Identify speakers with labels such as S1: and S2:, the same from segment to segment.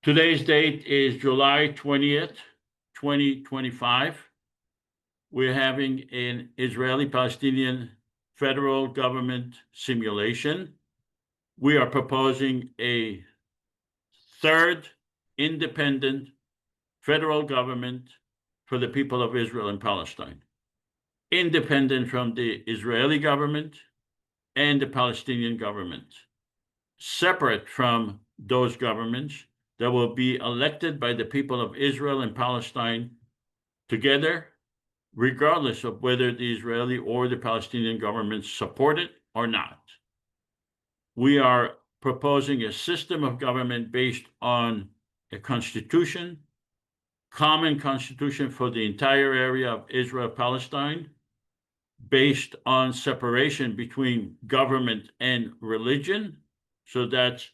S1: Today's date is July 20th, 2025. We're having an Israeli-Palestinian federal government simulation. We are proposing a third independent federal government for the people of Israel and Palestine, independent from the Israeli government and the Palestinian government, separate from those governments that will be elected by the people of Israel and Palestine together, regardless of whether the Israeli or the Palestinian governments support it or not. We are proposing a system of government based on a constitution, common constitution for the entire area of Israel-Palestine, based on separation between government and religion. So that's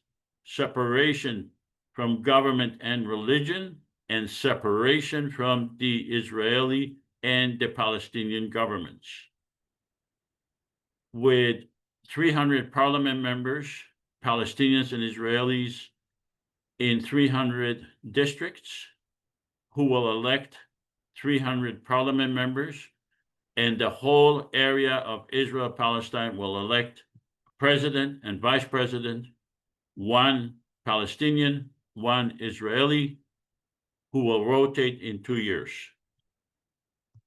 S1: separation from government and religion, and separation from the Israeli and the Palestinian governments. With 300 parliament members, Palestinians and Israelis in 300 districts, who will elect 300 parliament members, and the whole area of Israel-Palestine will elect president and vice president, one Palestinian, one Israeli, who will rotate in 2 years.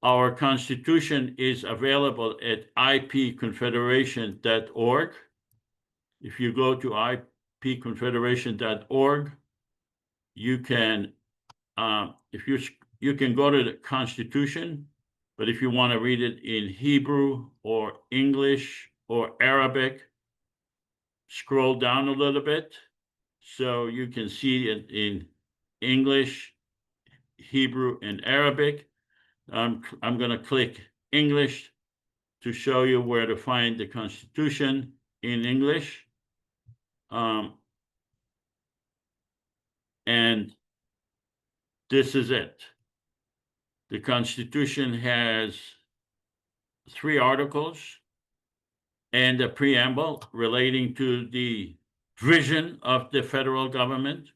S1: Our constitution is available at ipconfederation.org. If you go to ipconfederation.org, you can you can go to the constitution, but if you want to read it in Hebrew or English or Arabic, scroll down a little bit so you can see it in English, Hebrew, and Arabic. I'm going to click English to show you where to find the Constitution in English. And this is it. The Constitution has 3 articles and a preamble relating to the vision of the federal government,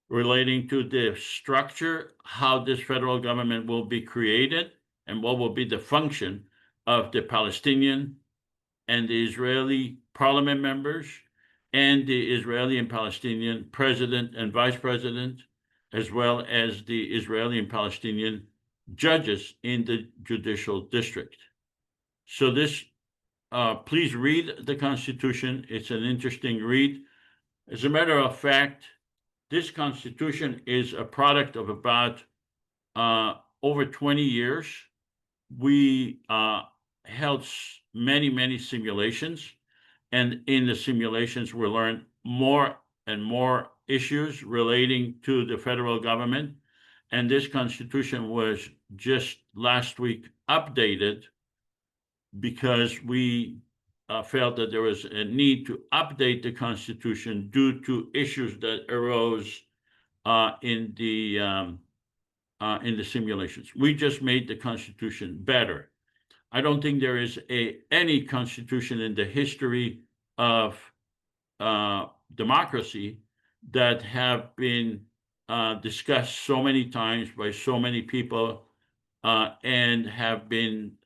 S1: relating to the structure, how this federal government will be created, and what will be the function of the Palestinian and the Israeli parliament members, and the Israeli and Palestinian president and vice president, as well as the Israeli and Palestinian judges in the judicial district. So this, please read the Constitution. It's an interesting read. As a matter of fact, this Constitution is a product of about over 20 years. We held many simulations, and in the simulations, we learned more and more issues relating to the federal government. And this Constitution was just last week updated because we felt that there was a need to update the Constitution due to issues that arose in the simulations. We just made the Constitution better. I don't think there is any Constitution in the history of democracy that have been discussed so many times by so many people and have been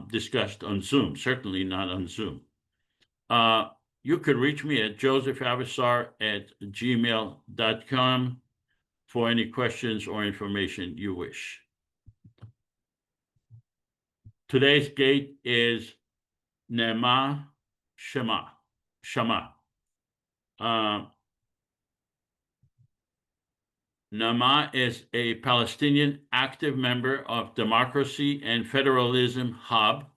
S1: discussed on Zoom, certainly not on Zoom. You could reach me at josephavasar@gmail.com for any questions or information you wish. Today's date is Nima, Shama. Nima is a Palestinian active member of Democracy and Federalism Hub,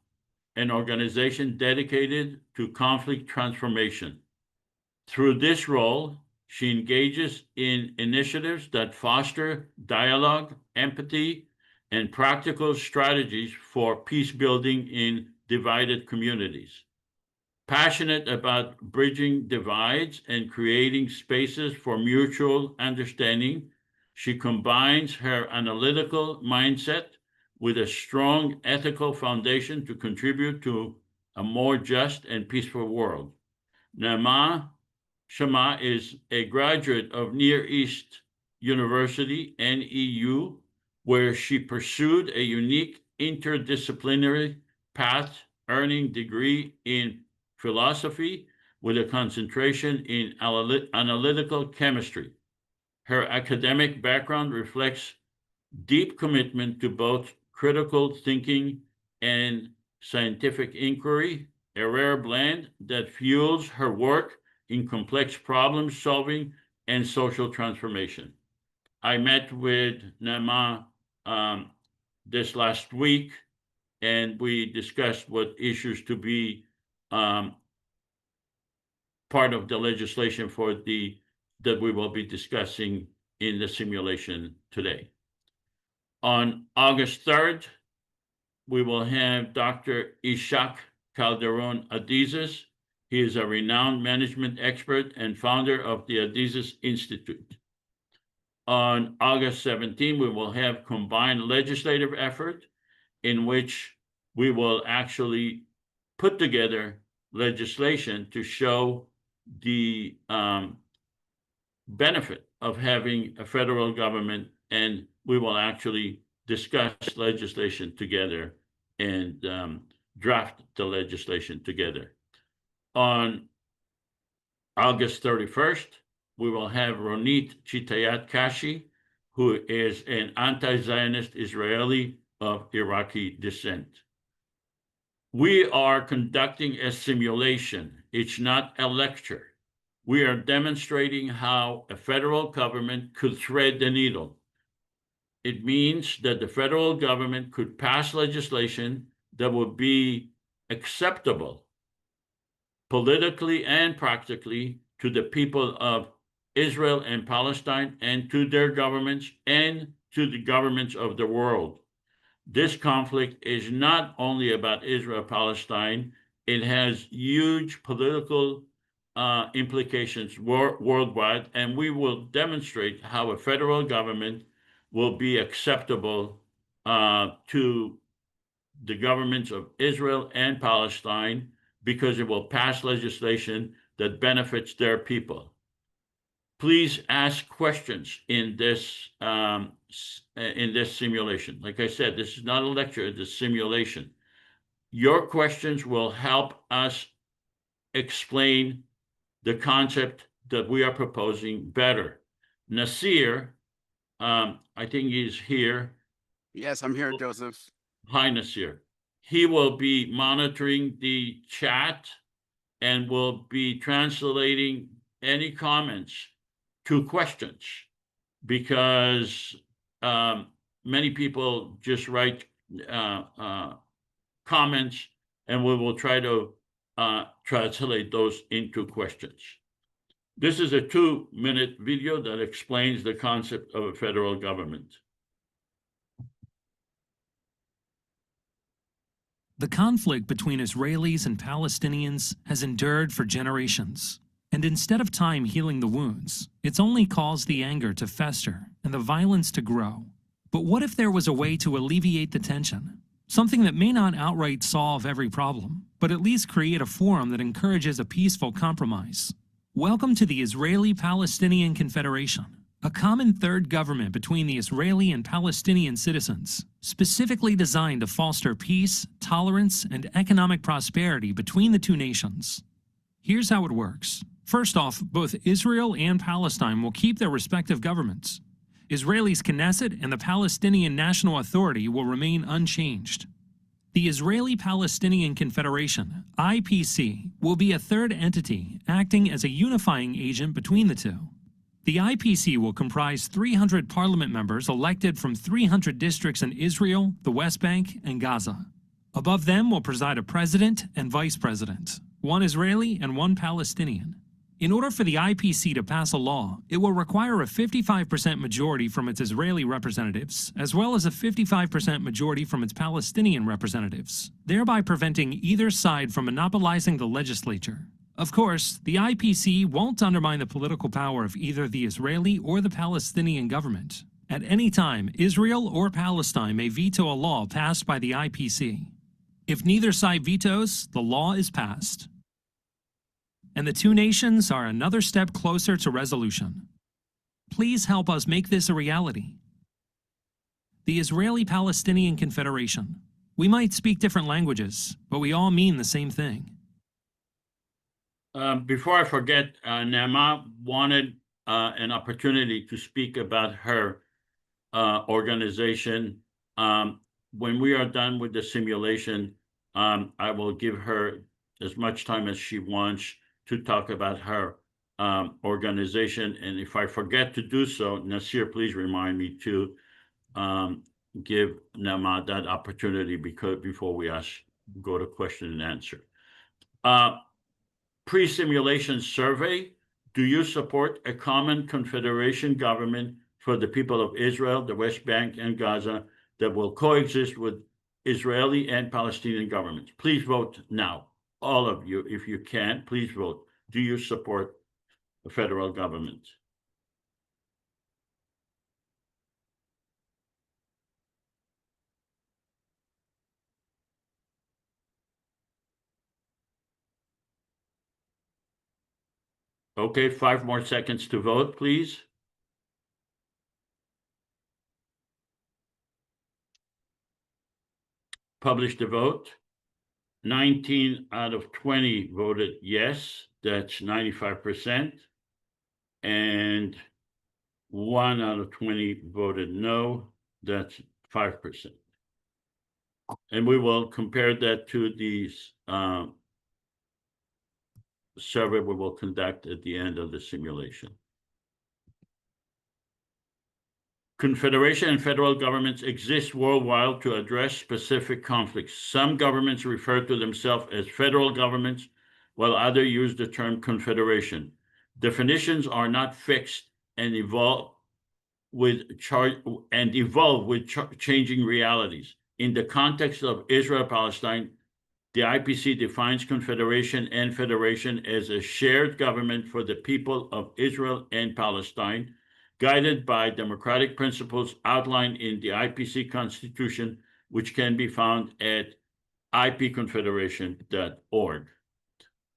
S1: an organization dedicated to conflict transformation. Through this role, she engages in initiatives that foster dialogue, empathy, and practical strategies for peace building in divided communities. Passionate about bridging divides and creating spaces for mutual understanding, she combines her analytical mindset with a strong ethical foundation to contribute to a more just and peaceful world. Nima Shama is a graduate of Near East University, NEU, where she pursued a unique interdisciplinary path, earning degree in philosophy with a concentration in analytical chemistry. Her academic background reflects deep commitment to both critical thinking and scientific inquiry, a rare blend that fuels her work in complex problem solving and social transformation. I met with Nima this last week, and we discussed what issues to be part of the legislation that we will be discussing in the simulation today. On August 3rd, we will have Dr. Ishak Calderon Adizes. He is a renowned management expert and founder of the Adizes Institute. On August 17, we will have combined legislative effort in which we will actually put together legislation to show the benefit of having a federal government, and we will actually discuss legislation together and draft the legislation together. On August 31st, we will have Ronit Chitayat Kashi, who is an anti-Zionist Israeli of Iraqi descent. We are conducting a simulation. It's not a lecture. We are demonstrating how a federal government could thread the needle. It means that the federal government could pass legislation that would be acceptable politically and practically to the people of Israel and Palestine and to their governments and to the governments of the world. This conflict is not only about Israel-Palestine. It has huge political implications worldwide, and we will demonstrate how a federal government will be acceptable to the governments of Israel and Palestine because it will pass legislation that benefits their people. Please ask questions in this simulation. Like I said, this is not a lecture, it's a simulation. Your questions will help us explain the concept that we are proposing better. Nasir, I think he's here.
S2: Yes, I'm here, Joseph.
S1: Hi, Nasir. He will be monitoring the chat and will be translating any comments to questions, because many people just write comments, and we will try to translate those into questions. This is a 2-minute video that explains the concept of a federal government.
S3: The conflict between Israelis and Palestinians has endured for generations. And instead of time healing the wounds, it's only caused the anger to fester and the violence to grow. But what if there was a way to alleviate the tension? Something that may not outright solve every problem, but at least create a forum that encourages a peaceful compromise. Welcome to the Israeli-Palestinian Confederation, a common third government between the Israeli and Palestinian citizens, specifically designed to foster peace, tolerance, and economic prosperity between the two nations. Here's how it works. First off, both Israel and Palestine will keep their respective governments. Israel's Knesset and the Palestinian National Authority will remain unchanged. The Israeli-Palestinian Confederation, IPC, will be a third entity acting as a unifying agent between the two. The IPC will comprise 300 parliament members elected from 300 districts in Israel, the West Bank, and Gaza. Above them will preside a president and vice president, one Israeli and one Palestinian. In order for the IPC to pass a law, it will require a 55% majority from its Israeli representatives, as well as a 55% majority from its Palestinian representatives, thereby preventing either side from monopolizing the legislature. Of course, the IPC won't undermine the political power of either the Israeli or the Palestinian government. At any time, Israel or Palestine may veto a law passed by the IPC. If neither side vetoes, the law is passed. And the two nations are another step closer to resolution. Please help us make this a reality. The Israeli-Palestinian Confederation. We might speak different languages, but we all mean the same thing.
S1: Before I forget, Nima wanted an opportunity to speak about her organization. When we are done with the simulation, I will give her as much time as she wants to talk about her organization. And if I forget to do so, Nasir, please remind me to give Nima that opportunity before we go to question and answer. Pre-simulation survey. Do you support a common confederation government for the people of Israel, the West Bank, and Gaza that will coexist with Israeli and Palestinian governments? Please vote now. All of you, if you can, please vote. Do you support the federal government? Okay, 5 more seconds to vote, please. Publish the vote. 19 out of 20 voted yes, that's 95%. And 1 out of 20 voted no, that's 5%. And we will compare that to the survey we will conduct at the end of the simulation. Confederation and federal governments exist worldwide to address specific conflicts. Some governments refer to themselves as federal governments, while others use the term confederation. Definitions are not fixed and evolve with changing realities. In the context of Israel-Palestine, the IPC defines confederation and federation as a shared government for the people of Israel and Palestine, guided by democratic principles outlined in the IPC Constitution, which can be found at ipconfederation.org.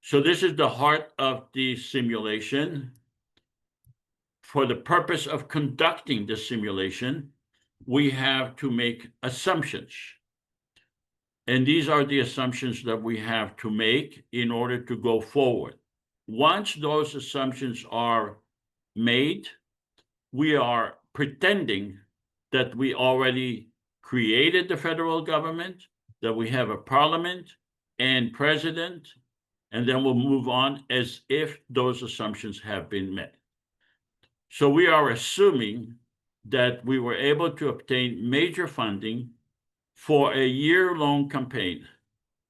S1: So this is the heart of the simulation. For the purpose of conducting the simulation, we have to make assumptions. And these are the assumptions that we have to make in order to go forward. Once those assumptions are made, we are pretending that we already created the federal government, that we have a parliament and president, and then we'll move on as if those assumptions have been met. So we are assuming that we were able to obtain major funding for a year-long campaign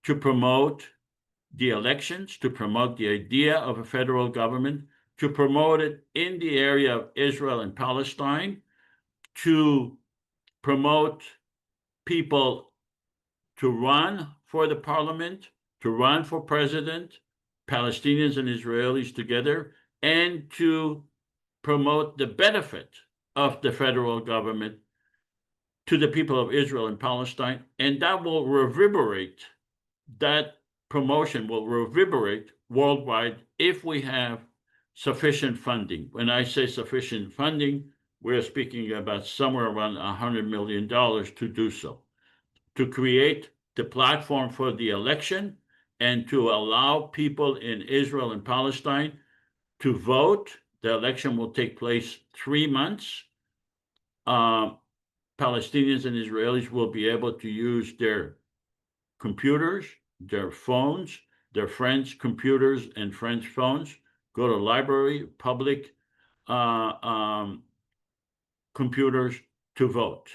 S1: to promote the elections, to promote the idea of a federal government, to promote it in the area of Israel and Palestine, to promote people to run for the parliament, to run for president, Palestinians and Israelis together, and to promote the benefit of the federal government to the people of Israel and Palestine. And that will reverberate, that promotion will reverberate worldwide if we have sufficient funding. When I say sufficient funding, we're speaking about somewhere around $100 million to do so, to create the platform for the election and to allow people in Israel and Palestine to vote. The election will take place 3 months. Palestinians and Israelis will be able to use their computers, their phones, their friends' computers and friends' phones, go to library, public computers to vote.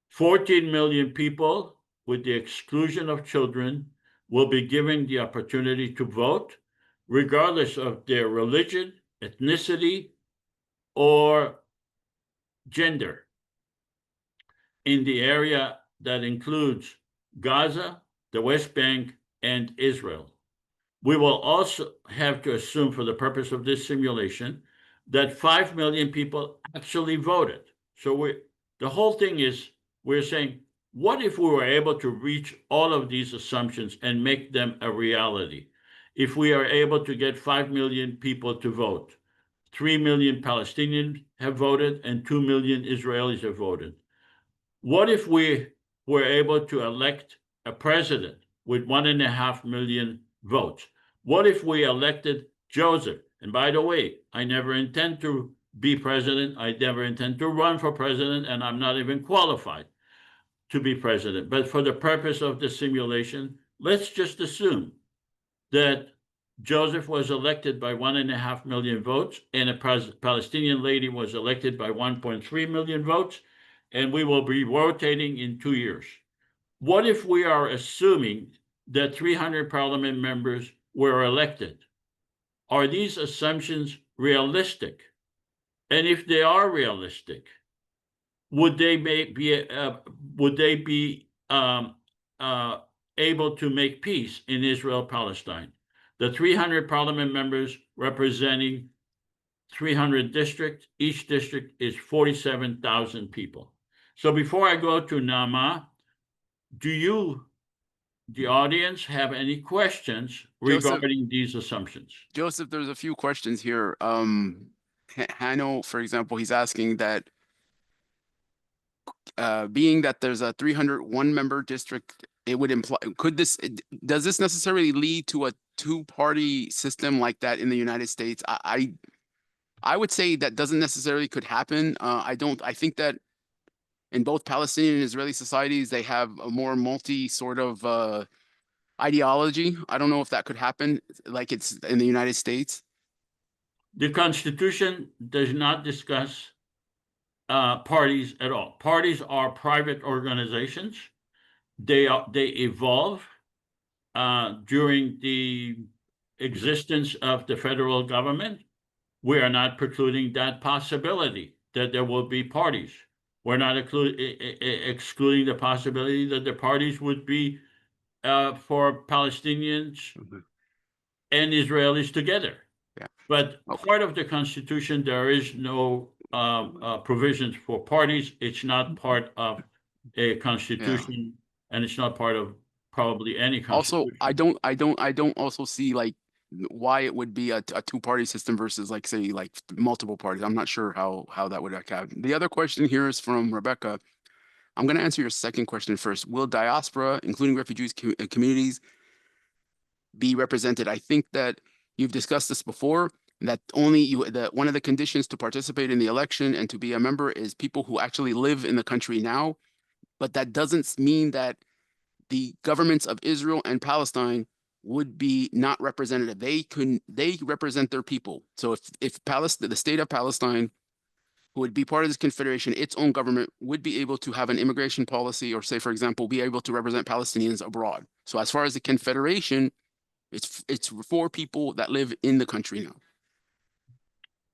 S1: 14 million people, with the exclusion of children, will be given the opportunity to vote, regardless of their religion, ethnicity, or gender, in the area that includes Gaza, the West Bank, and Israel. We will also have to assume, for the purpose of this simulation, that 5 million people actually voted. So the whole thing is, we're saying, what if we were able to reach all of these assumptions and make them a reality? If we are able to get 5 million people to vote, 3 million Palestinians have voted and 2 million Israelis have voted. What if we were able to elect a president with 1.5 million votes? What if we elected Joseph? And by the way, I never intend to be president. I never intend to run for president, and I'm not even qualified to be president. But for the purpose of the simulation, let's just assume that Joseph was elected by 1.5 million votes, and a Palestinian lady was elected by 1.3 million votes, and we will be rotating in 2 years. What if we are assuming that 300 parliament members were elected? Are these assumptions realistic? And if they are realistic, would they be able to make peace in Israel-Palestine? The 300 parliament members representing 300 districts, each district is 47,000 people. So before I go to Nima, do you, the audience, have any questions regarding these assumptions?
S2: Joseph, there's a few questions here. Hano, for example, he's asking that being that there's a 301 member district, it would imply, does this necessarily lead to a two-party system like that in the United States? I would say that doesn't necessarily could happen. I think that in both Palestinian and Israeli societies, they have a more multi sort of ideology. I don't know if that could happen like it's in the United States.
S1: The Constitution does not discuss parties at all. Parties are private organizations. They evolve during the existence of the federal government. We are not precluding that possibility that there will be parties. We're not excluding the possibility that the parties would be for Palestinians and Israelis together.
S2: Yeah.
S1: But part of the Constitution, there is no provisions for parties. It's not part of a Constitution, and it's not part of probably any Constitution.
S2: Also, I don't also see like why it would be a two-party system versus like say like multiple parties. I'm not sure how that would happen. The other question here is from Rebecca. I'm going to answer your second question first. Will diaspora, including refugees communities, be represented? I think that you've discussed this before, that one of the conditions to participate in the election and to be a member is people who actually live in the country now. But that doesn't mean that the governments of Israel and Palestine would be not representative. They represent their people. So if Palestine, the state of Palestine, who would be part of this confederation, its own government would be able to have an immigration policy, or say, for example, be able to represent Palestinians abroad. So as far as the confederation, it's for people that live in the country now.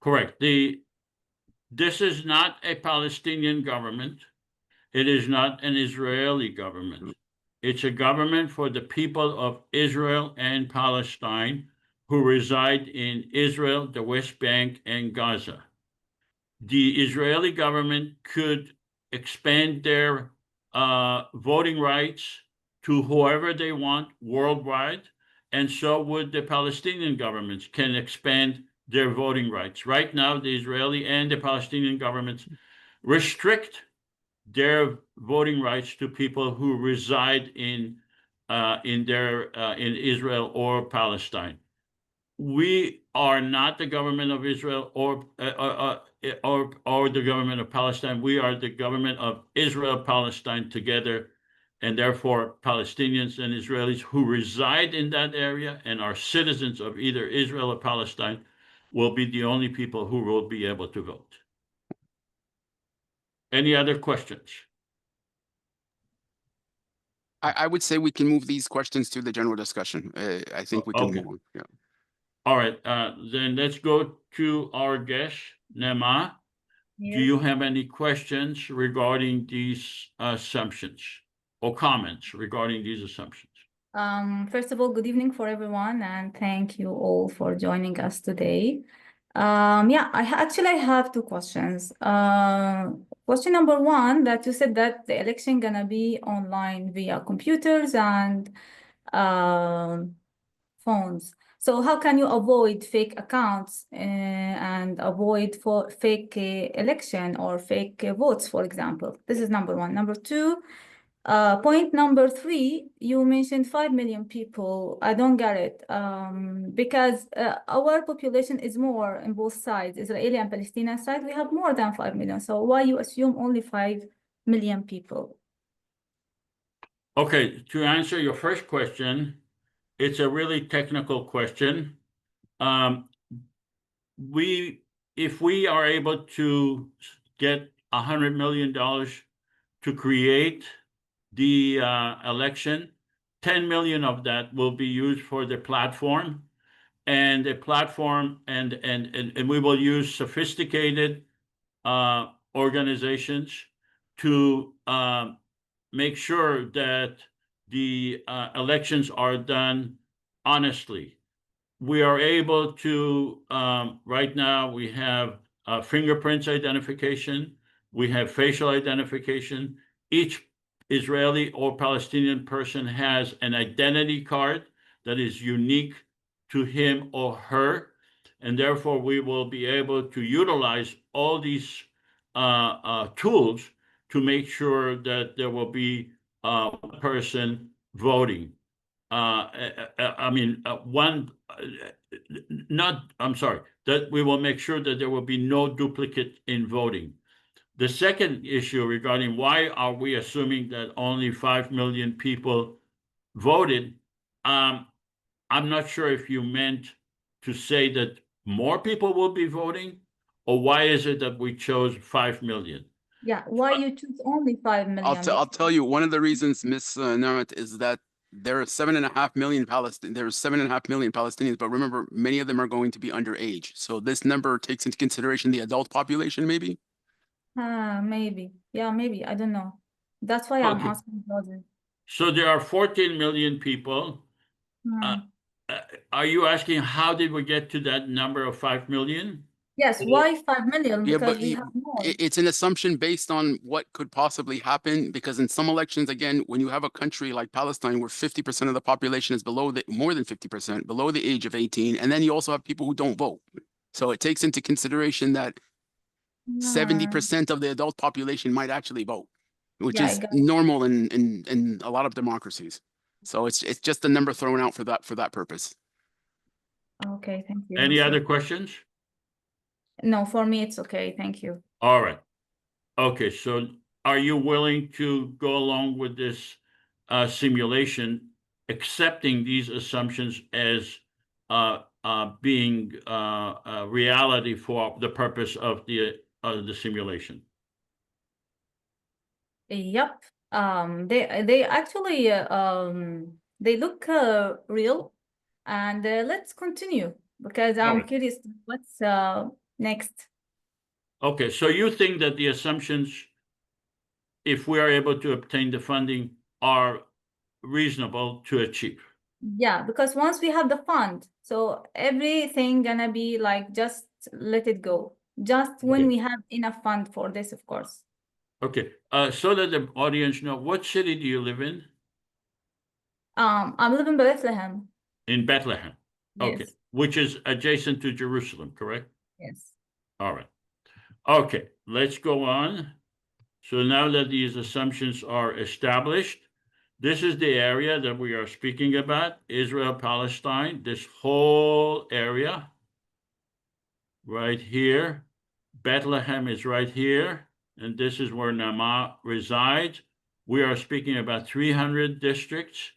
S1: Correct. This is not a Palestinian government. It is not an Israeli government. It's a government for the people of Israel and Palestine who reside in Israel, the West Bank, and Gaza. The Israeli government could expand their voting rights to whoever they want worldwide, and so would the Palestinian governments can expand their voting rights. Right now, the Israeli and the Palestinian governments restrict their voting rights to people who reside in Israel or Palestine. We are not the government of Israel or the government of Palestine. We are the government of Israel, Palestine together, and therefore Palestinians and Israelis who reside in that area and are citizens of either Israel or Palestine will be the only people who will be able to vote. Any other questions?
S2: I would say we can move these questions to the general discussion. I think we can move on. Yeah.
S1: All right, then let's go to our guest, Nima.
S4: Yes.
S1: Do you have any questions regarding these assumptions or comments regarding these assumptions?
S4: First of all, good evening for everyone, and thank you all for joining us today. Yeah, I have two questions. Question number one, that you said that the election gonna be online via computers and phones. So how can you avoid fake accounts and avoid for fake election or fake votes, for example? This is number one. Number two, point number three, you mentioned 5 million people. I don't get it because our population is more in both sides, Israeli and Palestinian side. We have more than 5 million. So why you assume only 5 million people?
S1: Okay, to answer your first question, it's a really technical question. If we are able to get $100 million to create the election, 10 million of that will be used for the platform, and the platform, and we will use sophisticated organizations to make sure that the elections are done honestly. We are able to, right now, we have fingerprints identification, we have facial identification. Each Israeli or Palestinian person has an identity card that is unique to him or her, and therefore we will be able to utilize all these tools to make sure that there will be one person voting. I mean, that we will make sure that there will be no duplicate in voting. The second issue regarding why are we assuming that only 5 million people voted, I'm not sure if you meant to say that more people will be voting, or why is it that we chose 5 million?
S4: Yeah, why you choose only 5 million?
S2: I'll tell you, one of the reasons, Miss Nimat, is that there are 7.5 million There's 7.5 million Palestinians, but remember, many of them are going to be underage. So this number takes into consideration the adult population, maybe?
S4: Maybe. Yeah, maybe. I don't know. That's why I'm
S1: Okay.
S4: asking Joseph.
S1: So there are 14 million people. Are you asking how did we get to that number of 5 million?
S4: Yes, why 5 million?
S2: Yeah,
S4: Because
S2: but
S4: we have more.
S2: it's an assumption based on what could possibly happen, because in some elections, again, when you have a country like Palestine where 50% of the population is more than 50%, below the age of 18, and then you also have people who don't vote. So it takes into consideration that 70% of the adult population might actually vote, which
S4: Yeah, I
S2: is
S4: got it.
S2: normal in a lot of democracies. So it's just a number thrown out for that purpose.
S4: Okay, thank you.
S1: Any other questions?
S4: No, for me, it's okay. Thank you.
S1: All right. Okay, so are you willing to go along with this simulation, accepting these assumptions as being reality for the purpose of the simulation?
S4: Yep. They actually they look real, and let's continue because I'm
S1: right.
S4: curious what's next.
S1: Okay, so you think that the assumptions, if we are able to obtain the funding, are reasonable to achieve?
S4: Yeah, because once we have the fund, so everything gonna be like just let it go. Just when
S1: Okay.
S4: we have enough fund for this, of course.
S1: Okay, so that the audience know, what city do you live in?
S4: I live in Bethlehem.
S1: In Bethlehem. Okay,
S4: Yes.
S1: which is adjacent to Jerusalem, correct?
S4: Yes.
S1: All right. Okay, let's go on. So now that these assumptions are established, this is the area that we are speaking about, Israel, Palestine, this whole area right here. Bethlehem is right here, and this is where Nima resides. We are speaking about 300 districts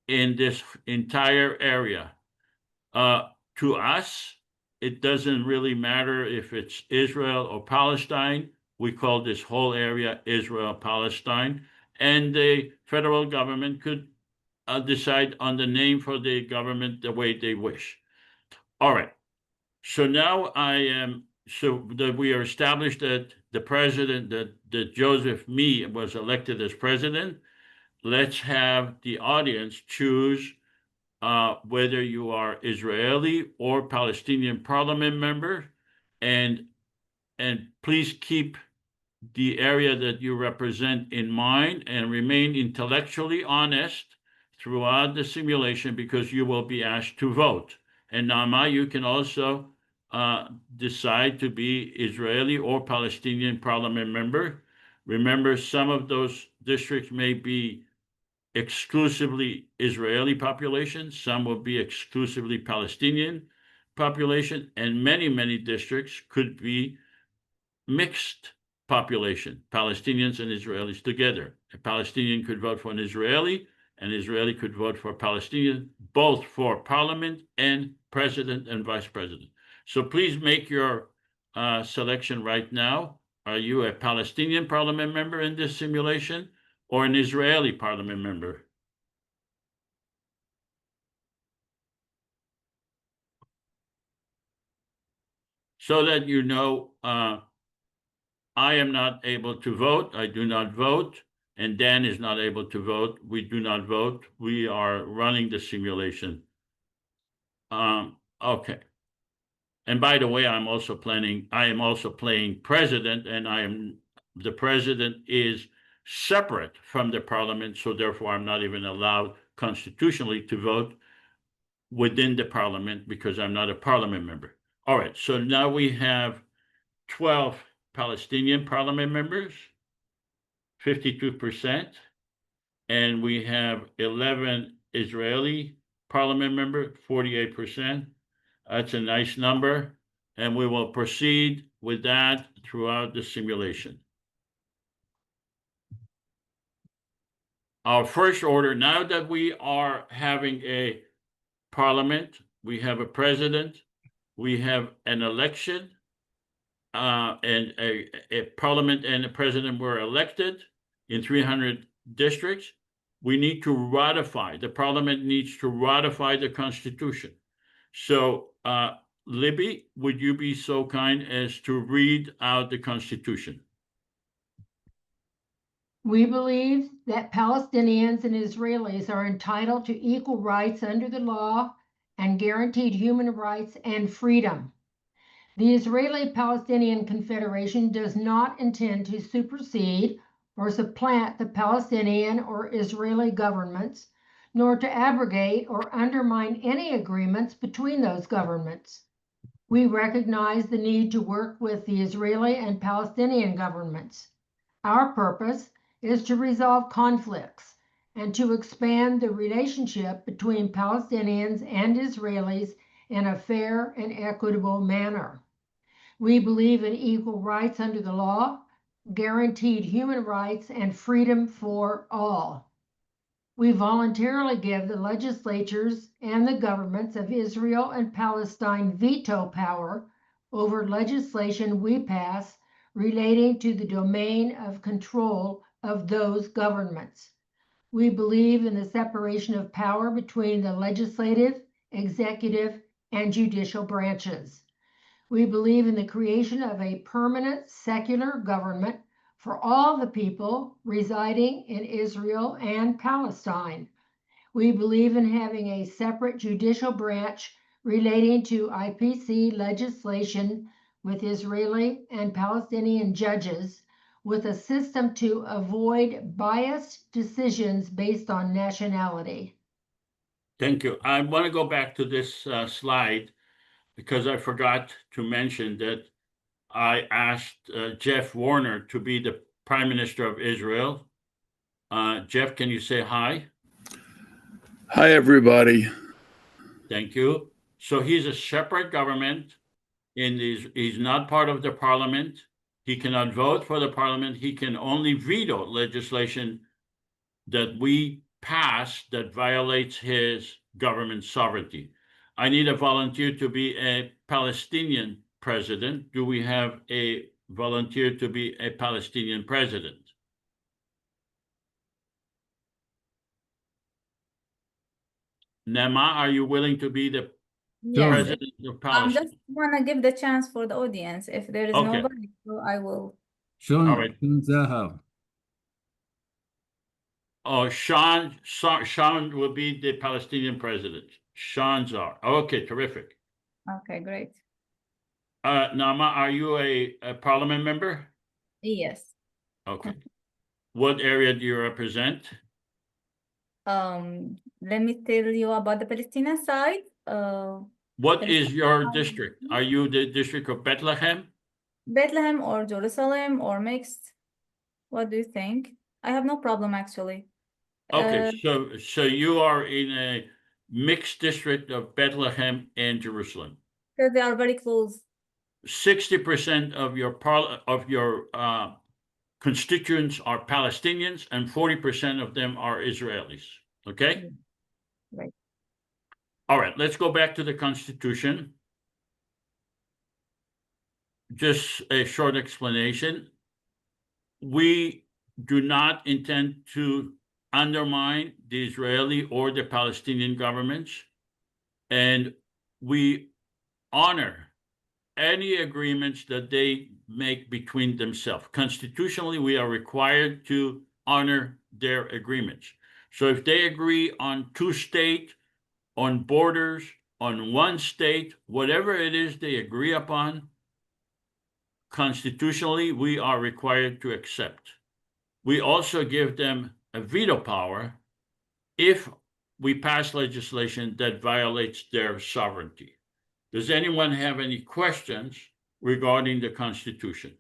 S1: in this entire area. To us, it doesn't really matter if it's Israel or Palestine. We call this whole area Israel, Palestine, and the federal government could decide on the name for the government the way they wish. All right. So now so that we are established that the president, that Joseph was elected as president. Let's have the audience choose whether you are Israeli or Palestinian parliament member, and please keep the area that you represent in mind and remain intellectually honest. throughout the simulation because you will be asked to vote. And Nama, you can also decide to be Israeli or Palestinian parliament member. Remember, some of those districts may be exclusively Israeli population, some will be exclusively Palestinian population, and many districts could be mixed population, Palestinians and Israelis together. A Palestinian could vote for an Israeli could vote for a Palestinian, both for parliament and president and vice president. So please make your selection right now. Are you a Palestinian parliament member in this simulation or an Israeli parliament member? So that you know, I am not able to vote. I do not vote. And Dan is not able to vote. We do not vote. We are running the simulation. Okay. And by the way, I am also playing president, and the president is separate from the parliament, so therefore I'm not even allowed constitutionally to vote within the parliament because I'm not a parliament member. All right, so now we have 12 Palestinian parliament members, 52%, and we have 11 Israeli parliament members, 48%. That's a nice number, and we will proceed with that throughout the simulation. Our first order, now that we are having a parliament, we have a president, we have an election, and a parliament and a president were elected in 300 districts. We need to ratify, the parliament needs to ratify the Constitution. So, Libby, would you be so kind as to read out the Constitution?
S5: We believe that Palestinians and Israelis are entitled to equal rights under the law and guaranteed human rights and freedom. The Israeli-Palestinian Confederation does not intend to supersede or supplant the Palestinian or Israeli governments, nor to abrogate or undermine any agreements between those governments. We recognize the need to work with the Israeli and Palestinian governments. Our purpose is to resolve conflicts and to expand the relationship between Palestinians and Israelis in a fair and equitable manner. We believe in equal rights under the law, guaranteed human rights, and freedom for all. We voluntarily give the legislatures and the governments of Israel and Palestine veto power over legislation we pass relating to the domain of control of those governments. We believe in the separation of power between the legislative, executive, and judicial branches. We believe in the creation of a permanent secular government for all the people residing in Israel and Palestine. We believe in having a separate judicial branch relating to IPC legislation with Israeli and Palestinian judges, with a system to avoid biased decisions based on nationality.
S1: Thank you. I want to go back to this slide because I forgot to mention that I asked Jeff Warner to be the Prime Minister of Israel. Jeff, can you say hi?
S6: Hi, everybody.
S1: Thank you. So he's a separate government, and he's not part of the parliament. He cannot vote for the parliament. He can only veto legislation that we pass that violates his government sovereignty. I need a volunteer to be a Palestinian president. Do we have a volunteer to be a Palestinian president? Nima, are you willing to be the
S4: Yes,
S1: president of Palestine?
S4: just want to give the chance for the audience. If there is
S1: Okay.
S4: nobody, so I will.
S1: All right.
S7: شلون ذهب؟
S1: Oh, Sean will be the Palestinian president. Sean Zar. Okay, terrific.
S4: Okay, great.
S1: Nama, are you a parliament member?
S4: Yes.
S1: Okay. What area do you represent?
S4: Let me tell you about the Palestinian side.
S1: What is your
S4: Palestine-
S1: district? Are you the district of Bethlehem?
S4: Bethlehem or Jerusalem or mixed? What do you think? I have no problem actually.
S1: Okay, so you are in a mixed district of Bethlehem and Jerusalem.
S4: Because they are very close.
S1: 60% of your constituents are Palestinians and 40% of them are Israelis. Okay?
S4: Right.
S1: All right, let's go back to the Constitution. Just a short explanation. We do not intend to undermine the Israeli or the Palestinian governments, and we honor any agreements that they make between themselves. Constitutionally, we are required to honor their agreements. So if they agree on two-state, on borders, on one state, whatever it is they agree upon, constitutionally, we are required to accept. We also give them a veto power if we pass legislation that violates their sovereignty. Does anyone have any questions regarding the Constitution?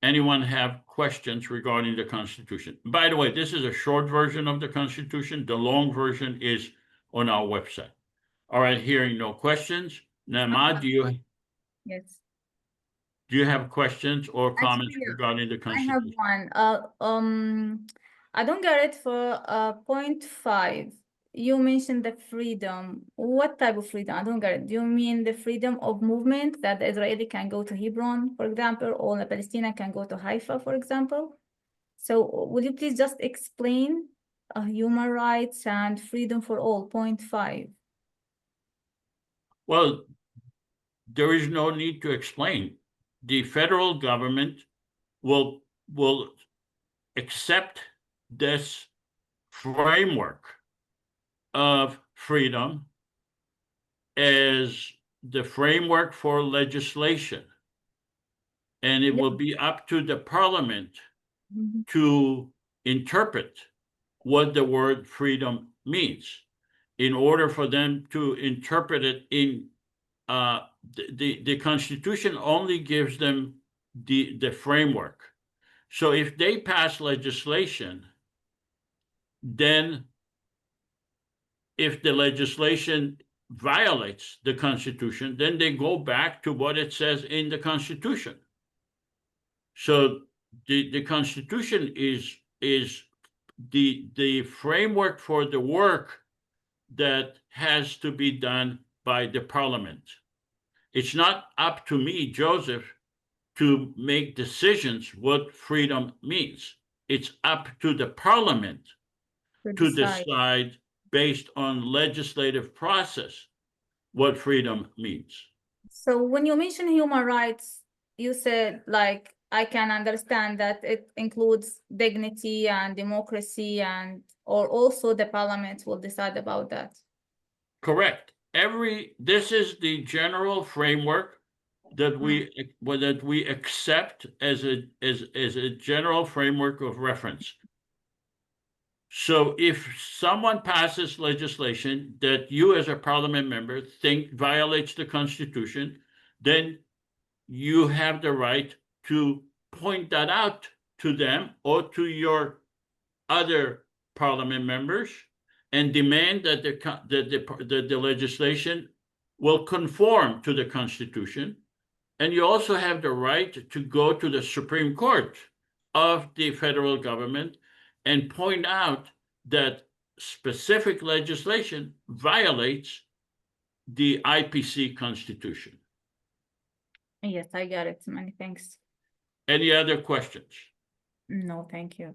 S1: Anyone have questions regarding the Constitution? By the way, this is a short version of the Constitution. The long version is on our website. All right, hearing no questions. Nimat,
S4: Yes.
S1: do you have questions or comments
S4: Actually,
S1: regarding the
S4: I have
S1: Constitution?
S4: one. I don't get it for point 5. You mentioned the freedom. What type of freedom? I don't get it. Do you mean the freedom of movement that the Israeli can go to Hebron, for example, or the Palestinian can go to Haifa, for example? So will you please just explain human rights and freedom for all, point 5?
S1: Well, there is no need to explain. The federal government will accept this framework of freedom as the framework for legislation. And it will be up to the parliament to interpret what the word freedom means. In order for them to interpret it in the Constitution only gives them the framework. So if they pass legislation, then if the legislation violates the Constitution, then they go back to what it says in the Constitution. So the Constitution is the framework for the work that has to be done by the parliament. It's not up to me, Joseph, to make decisions what freedom means. It's up to the parliament to decide based on legislative process what freedom means.
S4: So when you mention human rights, you said, like, I can understand that it includes dignity and democracy, or also the parliament will decide about that.
S1: Correct. This is the general framework that we accept as a general framework of reference. So if someone passes legislation that you as a parliament member think violates the Constitution, then you have the right to point that out to them or to your other parliament members and demand that the legislation will conform to the Constitution. And you also have the right to go to the Supreme Court of the federal government and point out that specific legislation violates the IPC Constitution.
S4: Yes, I got it. Many thanks.
S1: Any other questions?
S4: No, thank you.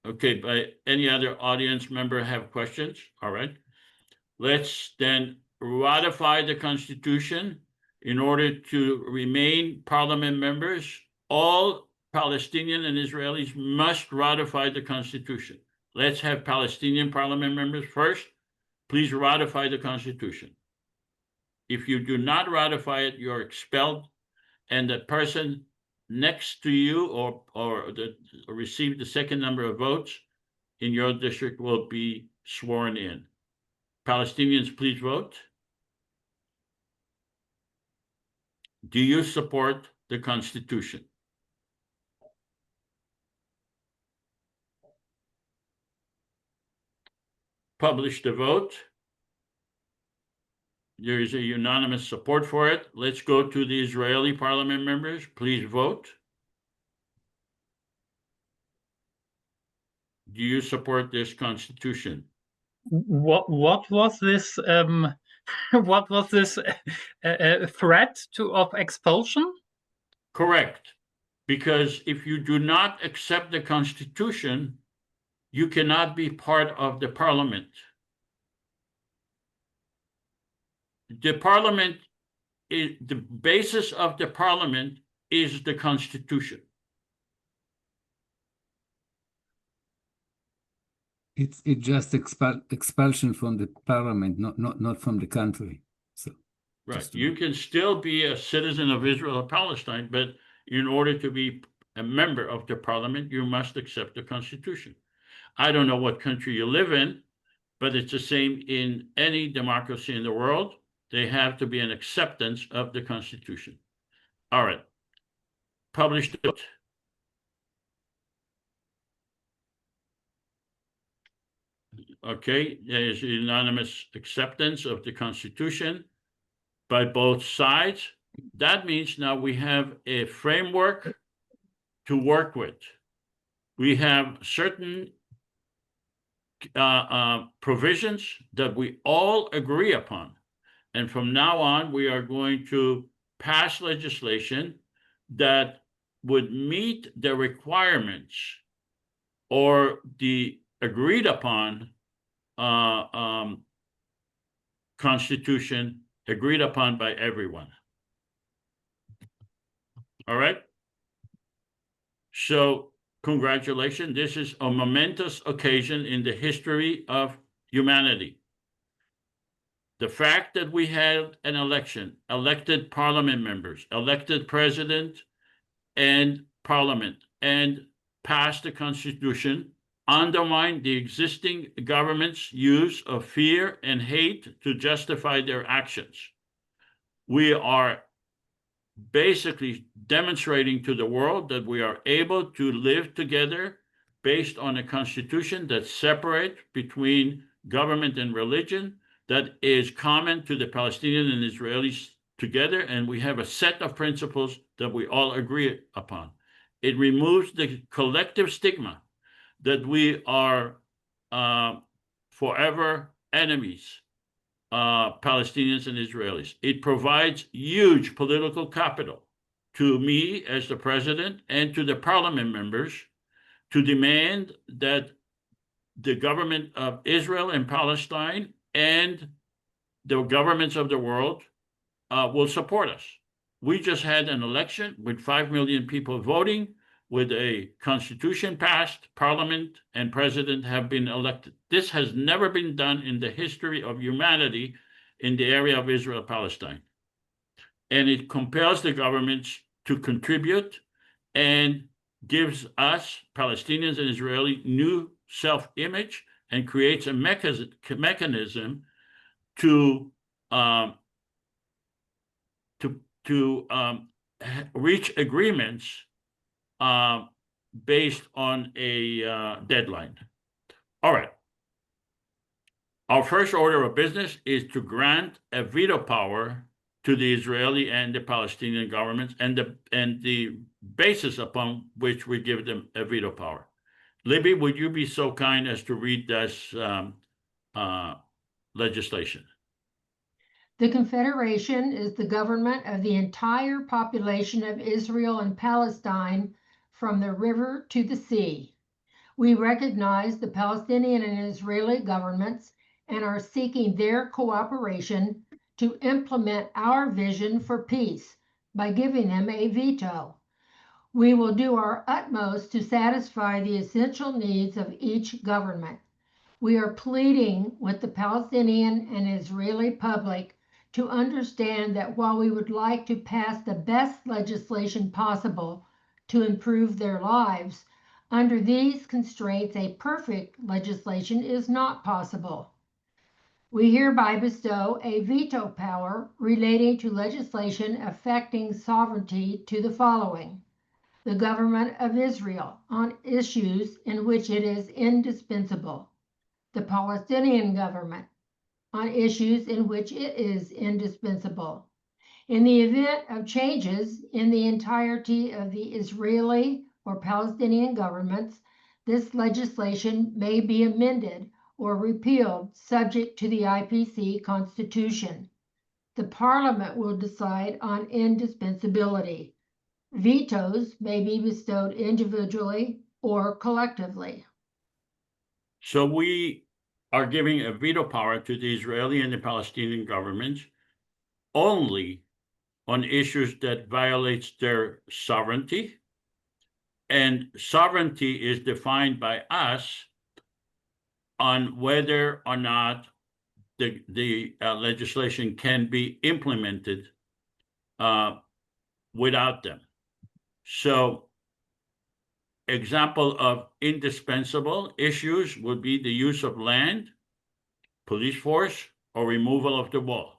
S1: Okay, but any other audience member have questions? All right. Let's then ratify the Constitution. In order to remain parliament members, all Palestinian and Israelis must ratify the Constitution. Let's have Palestinian parliament members first. Please ratify the Constitution. If you do not ratify it, you're expelled, and the person next to you or received the second number of votes in your district will be sworn in. Palestinians, please vote. Do you support the Constitution? Publish the vote. There is a unanimous support for it. Let's go to the Israeli parliament members. Please vote. Do you support this constitution?
S7: What was this what was this threat of expulsion?
S1: Correct. Because if you do not accept the constitution, you cannot be part of the parliament. The parliament is the basis of the parliament is the constitution.
S8: It's just expulsion from the parliament, not from the country. So
S1: right, you can still be a citizen of Israel or Palestine, but in order to be a member of the parliament, you must accept the constitution. I don't know what country you live in, but it's the same in any democracy in the world. They have to be an acceptance of the constitution. All right, published it. Okay, there is unanimous acceptance of the Constitution by both sides. That means now we have a framework to work with. We have certain provisions that we all agree upon. And from now on, we are going to pass legislation that would meet the requirements or the agreed upon constitution agreed upon by everyone. All right. So congratulations. This is a momentous occasion in the history of humanity. The fact that we had an election, elected parliament members, elected president and parliament, and passed the constitution, undermine the existing government's use of fear and hate to justify their actions. We are basically demonstrating to the world that we are able to live together based on a constitution that separates between government and religion, that is common to the Palestinian and Israelis together, and we have a set of principles that we all agree upon. It removes the collective stigma that we are forever enemies, Palestinians and Israelis. It provides huge political capital to me as the president and to the parliament members to demand that the government of Israel and Palestine and the governments of the world will support us. We just had an election with 5 million people voting, with a constitution passed, parliament and president have been elected. This has never been done in the history of humanity in the area of Israel, Palestine. And it compels the governments to contribute and gives us, Palestinians and Israeli, new self-image and creates a mechanism to reach agreements based on a deadline. All right. Our first order of business is to grant a veto power to the Israeli and the Palestinian governments and the basis upon which we give them a veto power. Libby, would you be so kind as to read this legislation?
S5: The Confederation is the government of the entire population of Israel and Palestine from the river to the sea. We recognize the Palestinian and Israeli governments and are seeking their cooperation to implement our vision for peace by giving them a veto. We will do our utmost to satisfy the essential needs of each government. We are pleading with the Palestinian and Israeli public to understand that while we would like to pass the best legislation possible to improve their lives. Under these constraints, a perfect legislation is not possible. We hereby bestow a veto power relating to legislation affecting sovereignty to the following: the government of Israel on issues in which it is indispensable, the Palestinian government on issues in which it is indispensable. In the event of changes in the entirety of the Israeli or Palestinian governments, this legislation may be amended or repealed subject to the IPC Constitution. The Parliament will decide on indispensability. Vetoes may be bestowed individually or collectively.
S1: So we are giving a veto power to the Israeli and the Palestinian governments only on issues that violates their sovereignty. And sovereignty is defined by us on whether or not the legislation can be implemented without them. So example of indispensable issues would be the use of land, police force, or removal of the wall.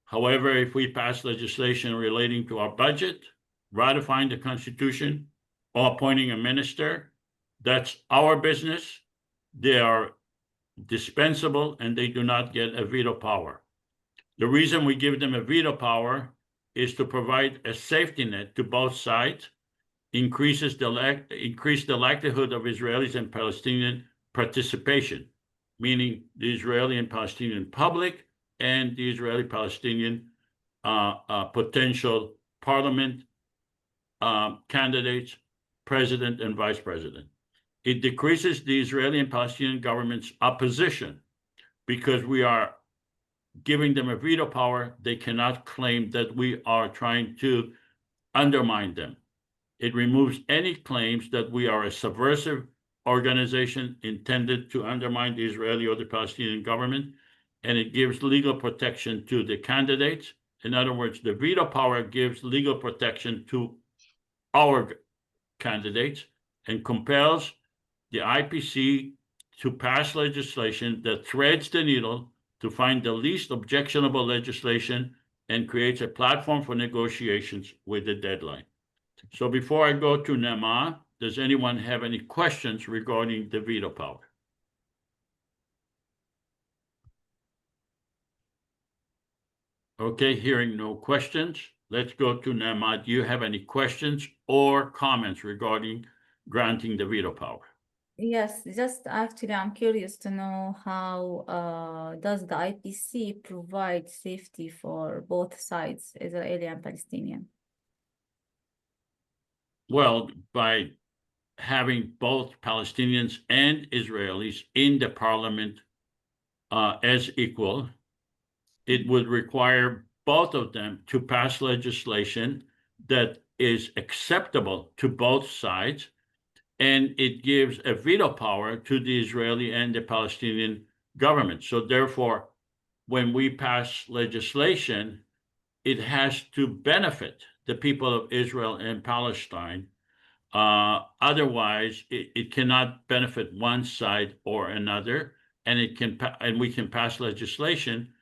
S1: However, if we pass legislation relating to our budget, ratifying the Constitution, or appointing a minister, that's our business. They are dispensable and they do not get a veto power. The reason we give them a veto power is to provide a safety net to both sides, increase the likelihood of Israelis and Palestinian participation, meaning the Israeli and Palestinian public and the Israeli-Palestinian potential parliament candidates, president and vice president. It decreases the Israeli and Palestinian government's opposition because we are giving them a veto power. They cannot claim that we are trying to undermine them. It removes any claims that we are a subversive organization intended to undermine the Israeli or the Palestinian government, and it gives legal protection to the candidates. In other words, the veto power gives legal protection to our candidates and compels the IPC to pass legislation that threads the needle to find the least objectionable legislation and creates a platform for negotiations with a deadline. So before I go to Nima, does anyone have any questions regarding the veto power? Okay, hearing no questions, let's go to Nima. Do you have any questions or comments regarding granting the veto power?
S4: Yes, just actually, I'm curious to know how does the IPC provide safety for both sides, Israeli and Palestinian?
S1: Well, by having both Palestinians and Israelis in the parliament as equal, it would require both of them to pass legislation that is acceptable to both sides, and it gives a veto power to the Israeli and the Palestinian government. So therefore, when we pass legislation, it has to benefit the people of Israel and Palestine. Otherwise, it cannot benefit one side or another, and we can pass legislation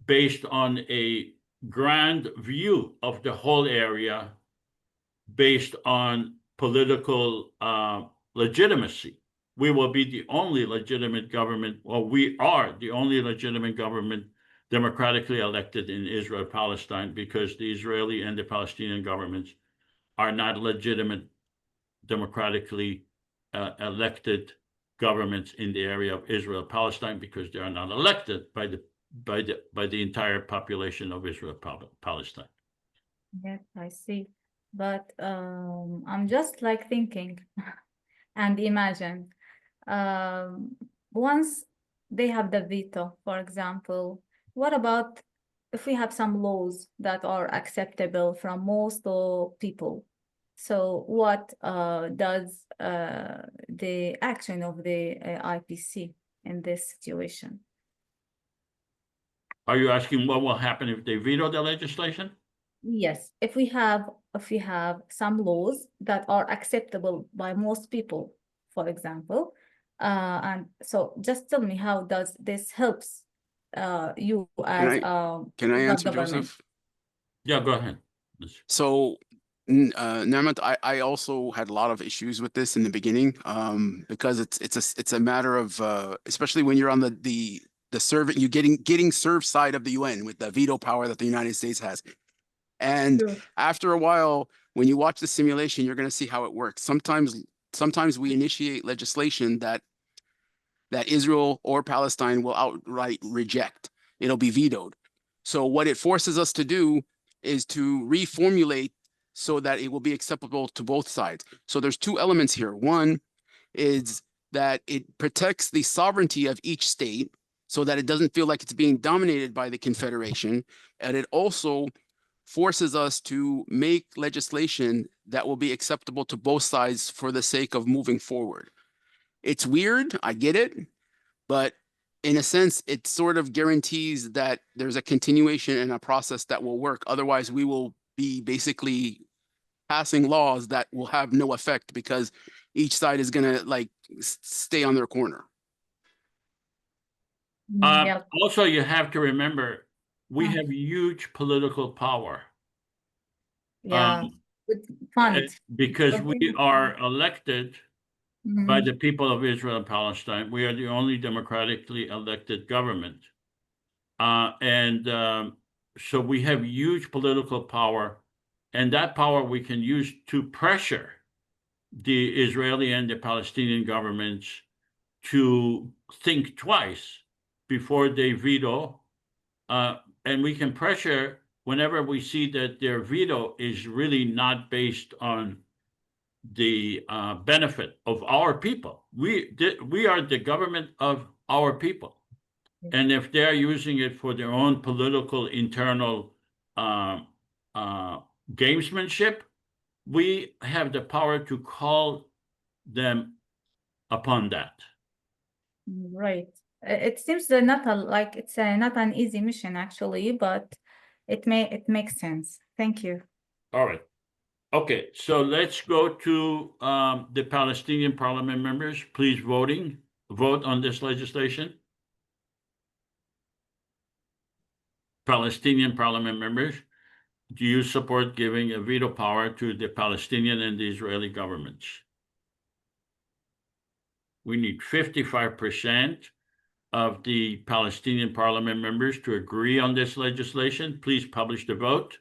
S1: based on a grand view of the whole area, based on political legitimacy. We will be the only legitimate government, or we are the only legitimate government democratically elected in Israel, Palestine, because the Israeli and the Palestinian governments are not legitimate democratically elected governments in the area of Israel, Palestine, because they are not elected by the entire population of Israel, Palestine.
S4: Yes, I see. But I'm just like thinking and imagine once they have the veto, for example, what about if we have some laws that are acceptable from most people? So what does the action of the IPC in this situation?
S1: Are you asking what will happen if they veto the legislation?
S4: Yes, if we have if we have some laws that are acceptable by most people, for example. And so just tell me, how does this helps you as
S2: Can I
S4: the
S2: answer,
S4: government?
S2: Joseph?
S1: Yeah, go ahead.
S2: So, Nimat, I also had a lot of issues with this in the beginning, because it's a matter of especially when you're on the servant, you getting served side of the UN with the veto power that the United States has. And
S4: Sure.
S2: after a while, when you watch the simulation, you're going to see how it works. Sometimes we initiate legislation that Israel or Palestine will outright reject. It'll be vetoed. So what it forces us to do is to reformulate so that it will be acceptable to both sides. So there's two elements here. One is that it protects the sovereignty of each state so that it doesn't feel like it's being dominated by the Confederation. And it also forces us to make legislation that will be acceptable to both sides for the sake of moving forward. It's weird, I get it, but in a sense, it sort of guarantees that there's a continuation and a process that will work. Otherwise, we will be basically passing laws that will have no effect because each side is going to like stay on their corner.
S4: Yeah.
S1: Also, you have to remember, we have huge political power.
S4: Yeah. Good fund.
S1: Because
S4: Okay.
S1: we are elected
S4: Mhm.
S1: by the people of Israel and Palestine. We are the only democratically elected government. So we have huge political power, and that power we can use to pressure the Israeli and the Palestinian governments to think twice before they veto. And we can pressure whenever we see that their veto is really not based on the benefit of our people. We are the government of our people. And if they're using it for their own political internal gamesmanship, we have the power to call them upon that.
S4: Right. It seems they're not like it's not an easy mission actually, but it makes sense. Thank you.
S1: All right. Okay, so let's go to the Palestinian parliament members. Please vote on this legislation. Palestinian parliament members, do you support giving a veto power to the Palestinian and the Israeli governments? We need 55% of the Palestinian parliament members to agree on this legislation. Please publish the vote.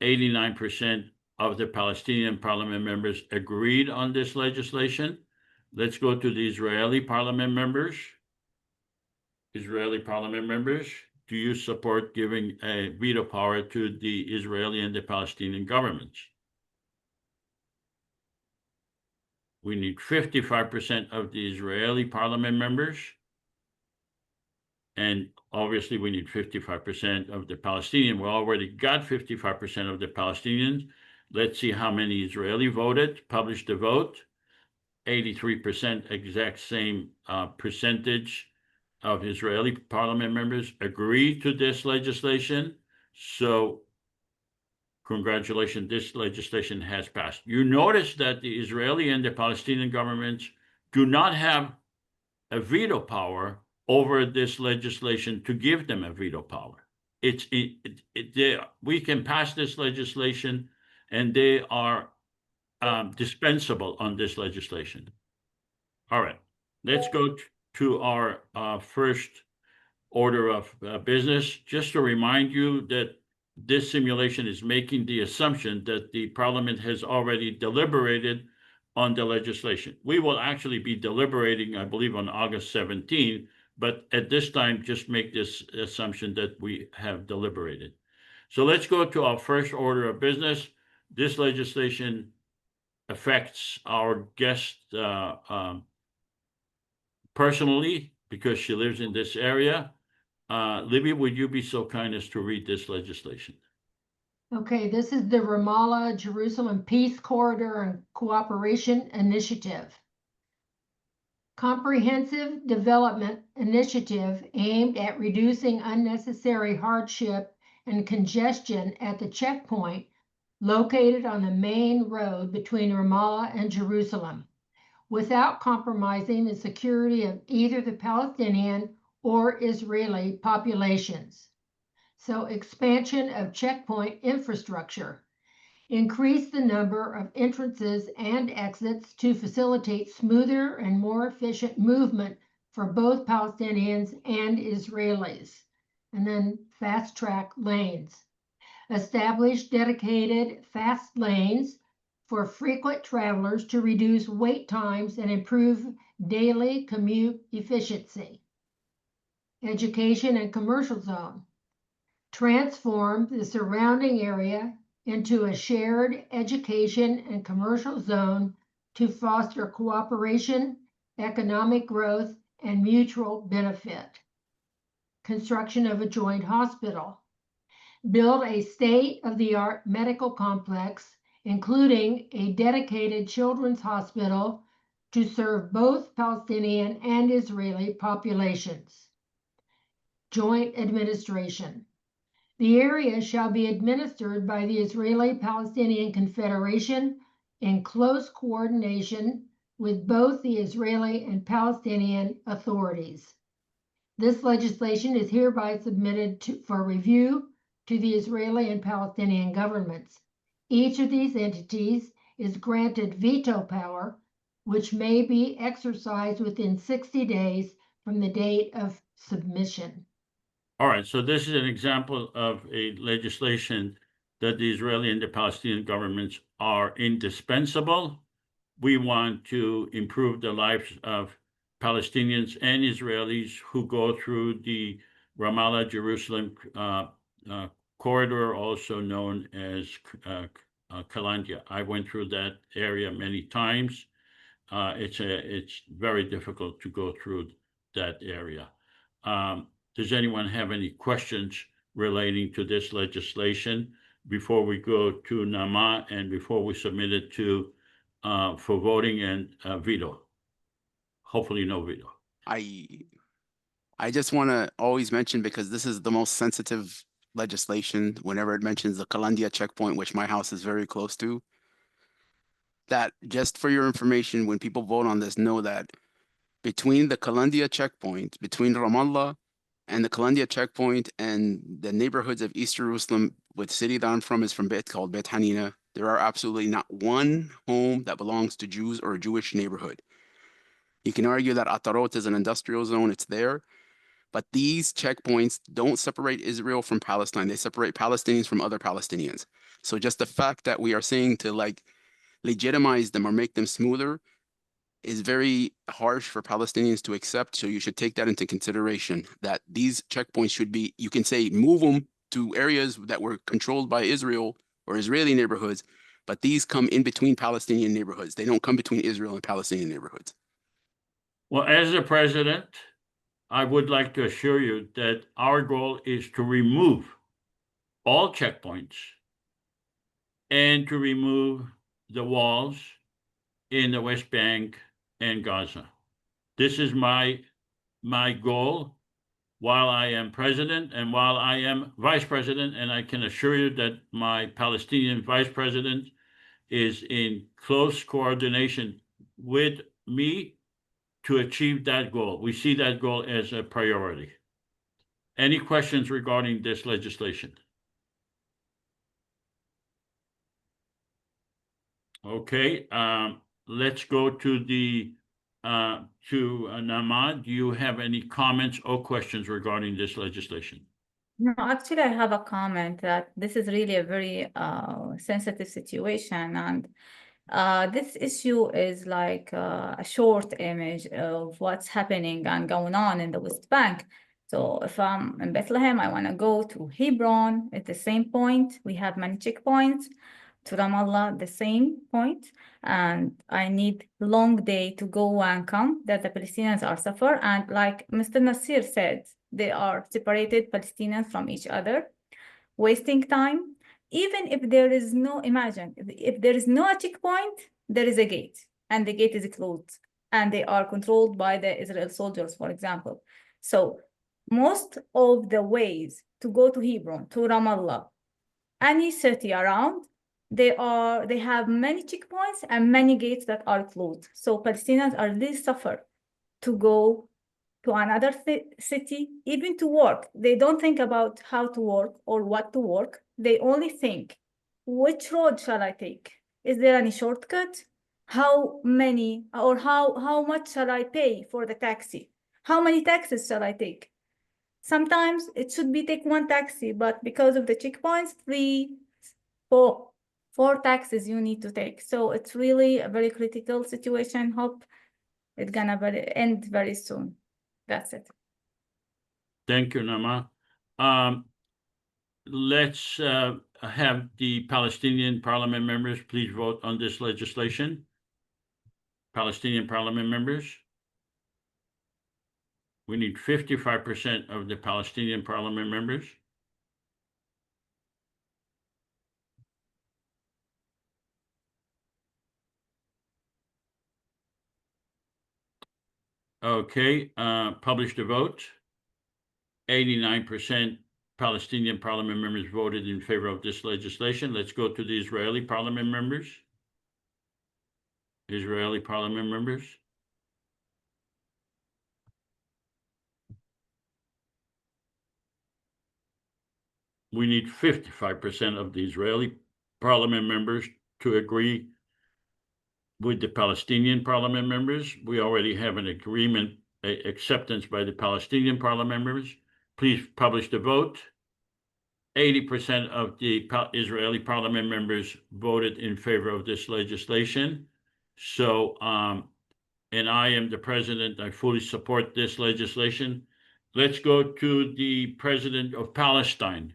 S1: 89% of the Palestinian parliament members agreed on this legislation. Let's go to the Israeli parliament members. Israeli parliament members, do you support giving a veto power to the Israeli and the Palestinian governments? We need 55% of the Israeli parliament members. And obviously we need 55% of the Palestinian. We already got 55% of the Palestinians. Let's see how many Israeli voted, published the vote. 83%, exact same percentage of Israeli parliament members agreed to this legislation. So congratulations, this legislation has passed. You notice that the Israeli and the Palestinian governments do not have a veto power over this legislation to give them a veto power. We can pass this legislation and they are dispensable on this legislation. All right, let's go to our first order of business. Just to remind you that this simulation is making the assumption that the parliament has already deliberated on the legislation. We will actually be deliberating, I believe, on August 17, but at this time, just make this assumption that we have deliberated. So let's go to our first order of business. This legislation affects our guest personally because she lives in this area. Libby, would you be so kind as to read this legislation?
S5: Okay, this is the Ramallah Jerusalem Peace Corridor and Cooperation Initiative. Comprehensive development initiative aimed at reducing unnecessary hardship and congestion at the checkpoint located on the main road between Ramallah and Jerusalem, without compromising the security of either the Palestinian or Israeli populations. So expansion of checkpoint infrastructure, increase the number of entrances and exits to facilitate smoother and more efficient movement for both Palestinians and Israelis, and then fast track lanes. Establish dedicated fast lanes for frequent travelers to reduce wait times and improve daily commute efficiency. Education and commercial zone. Transform the surrounding area into a shared education and commercial zone to foster cooperation, economic growth, and mutual benefit. Construction of a joint hospital. Build a state-of-the-art medical complex, including a dedicated children's hospital to serve both Palestinian and Israeli populations. Joint administration. The area shall be administered by the Israeli-Palestinian Confederation in close coordination with both the Israeli and Palestinian authorities. This legislation is hereby submitted for review to the Israeli and Palestinian governments. Each of these entities is granted veto power, which may be exercised within 60 days from the date of submission.
S1: All right, so this is an example of a legislation that the Israeli and the Palestinian governments are indispensable. We want to improve the lives of Palestinians and Israelis who go through the Ramallah-Jerusalem corridor, also known as Kalandia. I went through that area many times. It's very difficult to go through that area. Does anyone have any questions relating to this legislation before we go to Nimat and before we submit it to for voting and veto? Hopefully no veto.
S2: I just want to always mention, because this is the most sensitive legislation, whenever it mentions the Kalandia checkpoint, which my house is very close to, that just for your information, when people vote on this, know that between the Kalandia checkpoint, between Ramallah and the Kalandia checkpoint and the neighborhoods of East Jerusalem, with city that I'm from is from called Beit Hanina, there are absolutely not one home that belongs to Jews or a Jewish neighborhood. You can argue that Atarot is an industrial zone, it's there, but these checkpoints don't separate Israel from Palestine. They separate Palestinians from other Palestinians. So just the fact that we are saying to like legitimize them or make them smoother is very harsh for Palestinians to accept. So you should take that into consideration, that these checkpoints should be, you can say, move them to areas that were controlled by Israel or Israeli neighborhoods, but these come in between Palestinian neighborhoods. They don't come between Israel and Palestinian neighborhoods.
S1: Well, as the president, I would like to assure you that our goal is to remove all checkpoints and to remove the walls in the West Bank and Gaza. This is my goal while I am president and while I am vice president, and I can assure you that my Palestinian vice president is in close coordination with me to achieve that goal. We see that goal as a priority. Any questions regarding this legislation? Okay, let's go to the Nimat. Do you have any comments or questions regarding this legislation?
S4: No, actually, I have a comment that this is really a very sensitive situation, and this issue is like a short image of what's happening and going on in the West Bank. So if I'm in Bethlehem, I want to go to Hebron at the same point. We have many checkpoints. To Ramallah, the same point. And I need long day to go and come, that the Palestinians are suffer. And like Mr. Nasir said, they are separated Palestinians from each other, wasting time. Even if there is no, imagine, if there is no checkpoint, there is a gate, and the gate is closed, and they are controlled by the Israel soldiers, for example. So most of the ways to go to Hebron, to Ramallah, any city around, they have many checkpoints and many gates that are closed. So Palestinians are really suffer to go to another city, even to work. They don't think about how to work or what to work. They only think, which road shall I take? Is there any shortcut? How many or how much shall I pay for the taxi? How many taxis shall I take? Sometimes it should be take one taxi, but because of the checkpoints, 3, 4 taxis you need to take. So it's really a very critical situation. Hope it's gonna end very soon. That's it.
S1: Thank you, Nima. Let's have the Palestinian parliament members please vote on this legislation. Palestinian parliament members. We need 55% of the Palestinian parliament members. Okay, publish the vote. 89% Palestinian parliament members voted in favor of this legislation. Let's go to the Israeli parliament members. Israeli parliament members. We need 55% of the Israeli parliament members to agree with the Palestinian parliament members. We already have an agreement, acceptance by the Palestinian parliament members. Please publish the vote. 80% of the Israeli parliament members voted in favor of this legislation. So, and I am the president. I fully support this legislation. Let's go to the president of Palestine.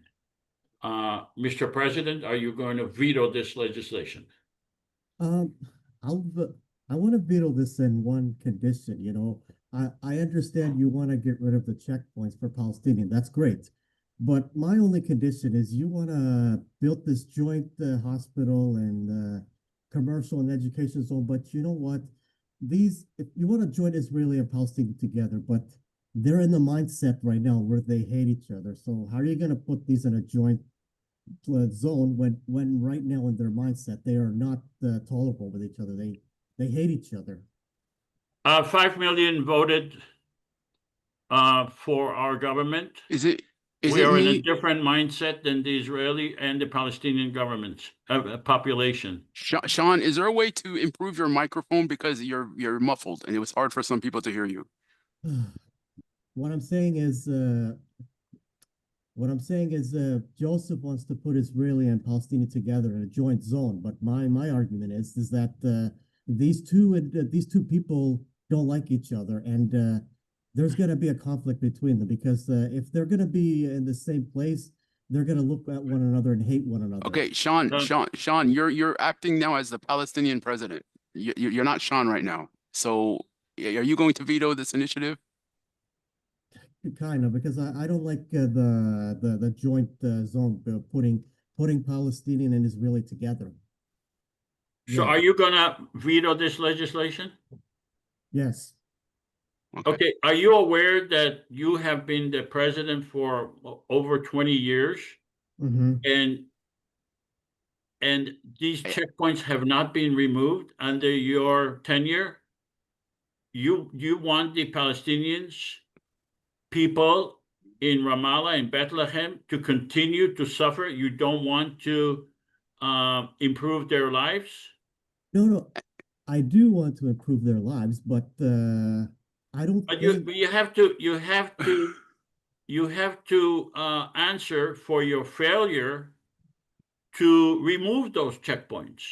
S1: Mr. President, are you going to veto this legislation?
S9: I want to veto this in one condition. You know, I understand you want to get rid of the checkpoints for Palestinians. That's great. But my only condition is you want to build this joint hospital and commercial and education zone. But you know what? If you want to join Israeli and Palestinian together, but they're in the mindset right now where they hate each other. So how are you going to put these in a joint zone when right now in their mindset they are not tolerable with each other? They hate each other.
S1: 5 million voted for our government. We are in a different mindset than the Israeli and the Palestinian governments, population.
S2: Sean, is there a way to improve your microphone because you're muffled and it was hard for some people to hear you?
S9: What I'm saying is Josef wants to put Israeli and Palestinian together in a joint zone, but my argument is that these two people don't like each other, and there's going to be a conflict between them because if they're going to be in the same place, they're going to look at one another and hate one another.
S2: Okay, Sean, you're acting now as the Palestinian president. You're not Sean right now. So are you going to veto this initiative?
S9: Kind of, because I don't like the joint zone putting Palestinian and Israeli together.
S1: So are you gonna veto this legislation?
S9: Yes.
S1: Okay. Are you aware that you have been the president for over 20 years?
S9: Mm-hmm.
S1: And these checkpoints have not been removed under your tenure? You want the Palestinians, people in Ramallah and Bethlehem, to continue to suffer? You don't want to improve their lives?
S9: No, I do want to improve their lives, but I don't.
S1: But you have to answer for your failure to remove those checkpoints.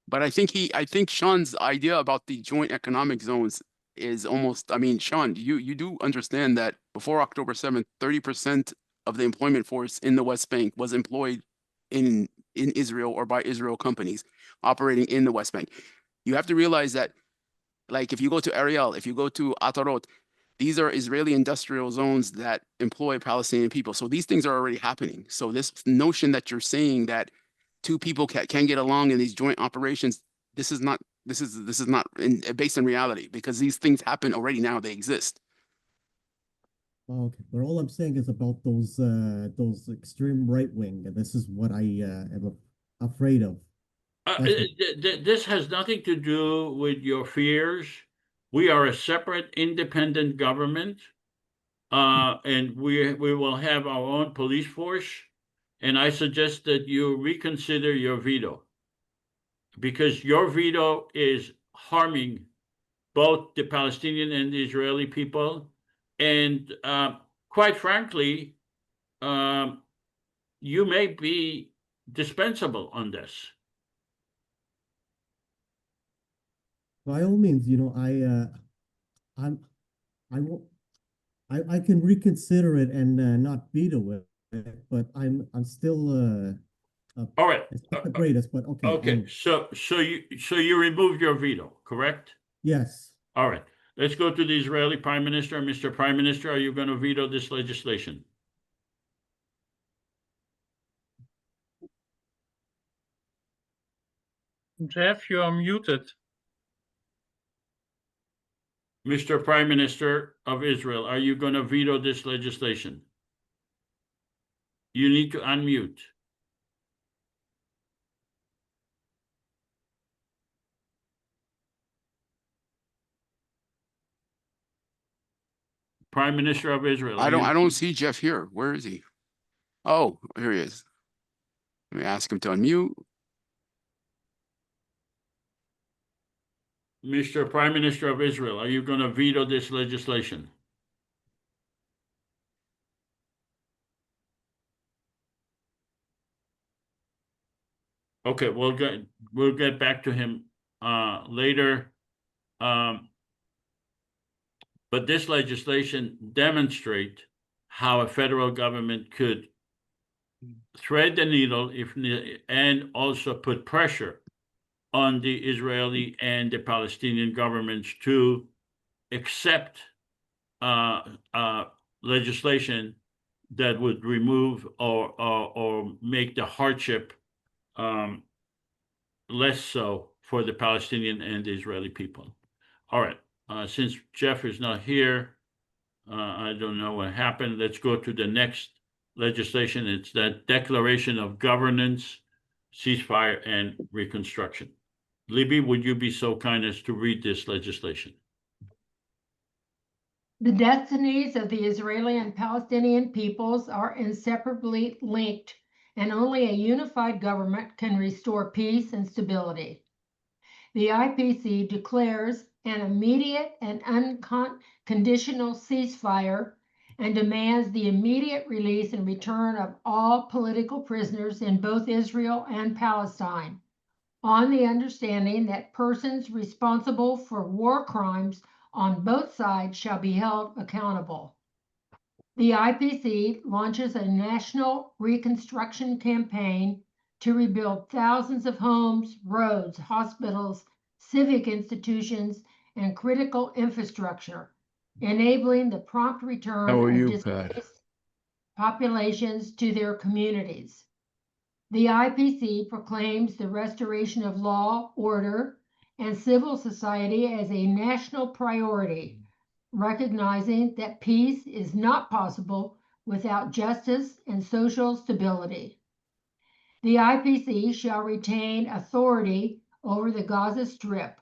S2: But I think Sean's idea about the joint economic zones is almost, I mean, Sean, you do understand that before October 7th, 30% of the employment force in the West Bank was employed in Israel or by Israel companies operating in the West Bank. You have to realize that, like, if you go to Ariel, if you go to Atarot, these are Israeli industrial zones that employ Palestinian people. So these things are already happening. So this notion that you're saying that two people can get along in these joint operations, this is not based in reality, because these things happen already now. They exist.
S9: Okay, but all I'm saying is about those extreme right wing, and this is what afraid of?
S1: This has nothing to do with your fears. We are a separate, independent government, and we will have our own police force. And I suggest that you reconsider your veto, because your veto is harming both the Palestinian and the Israeli people. And quite frankly, you may be dispensable on this.
S9: By all means, I can reconsider it and not veto it, but I'm still
S1: All right.
S9: it's not the greatest, but okay.
S1: Okay. So you removed your veto, correct?
S9: Yes.
S1: All right. Let's go to the Israeli Prime Minister. Mr. Prime Minister, are you going to veto this legislation?
S7: Jeff, you are muted.
S1: Mr. Prime Minister of Israel, are you going to veto this legislation? You need to unmute. Prime Minister of Israel.
S2: I don't see Jeff here. Where is he? Oh, here he is. Let me ask him to unmute.
S1: Mr. Prime Minister of Israel, are you going to veto this legislation? Okay, we'll get back to him later. But this legislation demonstrates how a federal government could thread the needle and also put pressure on the Israeli and the Palestinian governments to accept legislation that would remove or make the hardship less so for the Palestinian and the Israeli people. All right. Since Jeff is not here, I don't know what happened. Let's go to the next legislation. It's that Declaration of Governance, Ceasefire, and Reconstruction. Libby, would you be so kind as to read this legislation?
S5: The destinies of the Israeli and Palestinian peoples are inseparably linked, and only a unified government can restore peace and stability. The IPC declares an immediate and unconditional ceasefire and demands the immediate release and return of all political prisoners in both Israel and Palestine, on the understanding that persons responsible for war crimes on both sides shall be held accountable. The IPC launches a national reconstruction campaign to rebuild thousands of homes, roads, hospitals, civic institutions, and critical infrastructure, enabling the prompt return of displaced populations to their communities. The IPC proclaims the restoration of law, order, and civil society as a national priority, recognizing that peace is not possible without justice and social stability. The IPC shall retain authority over the Gaza Strip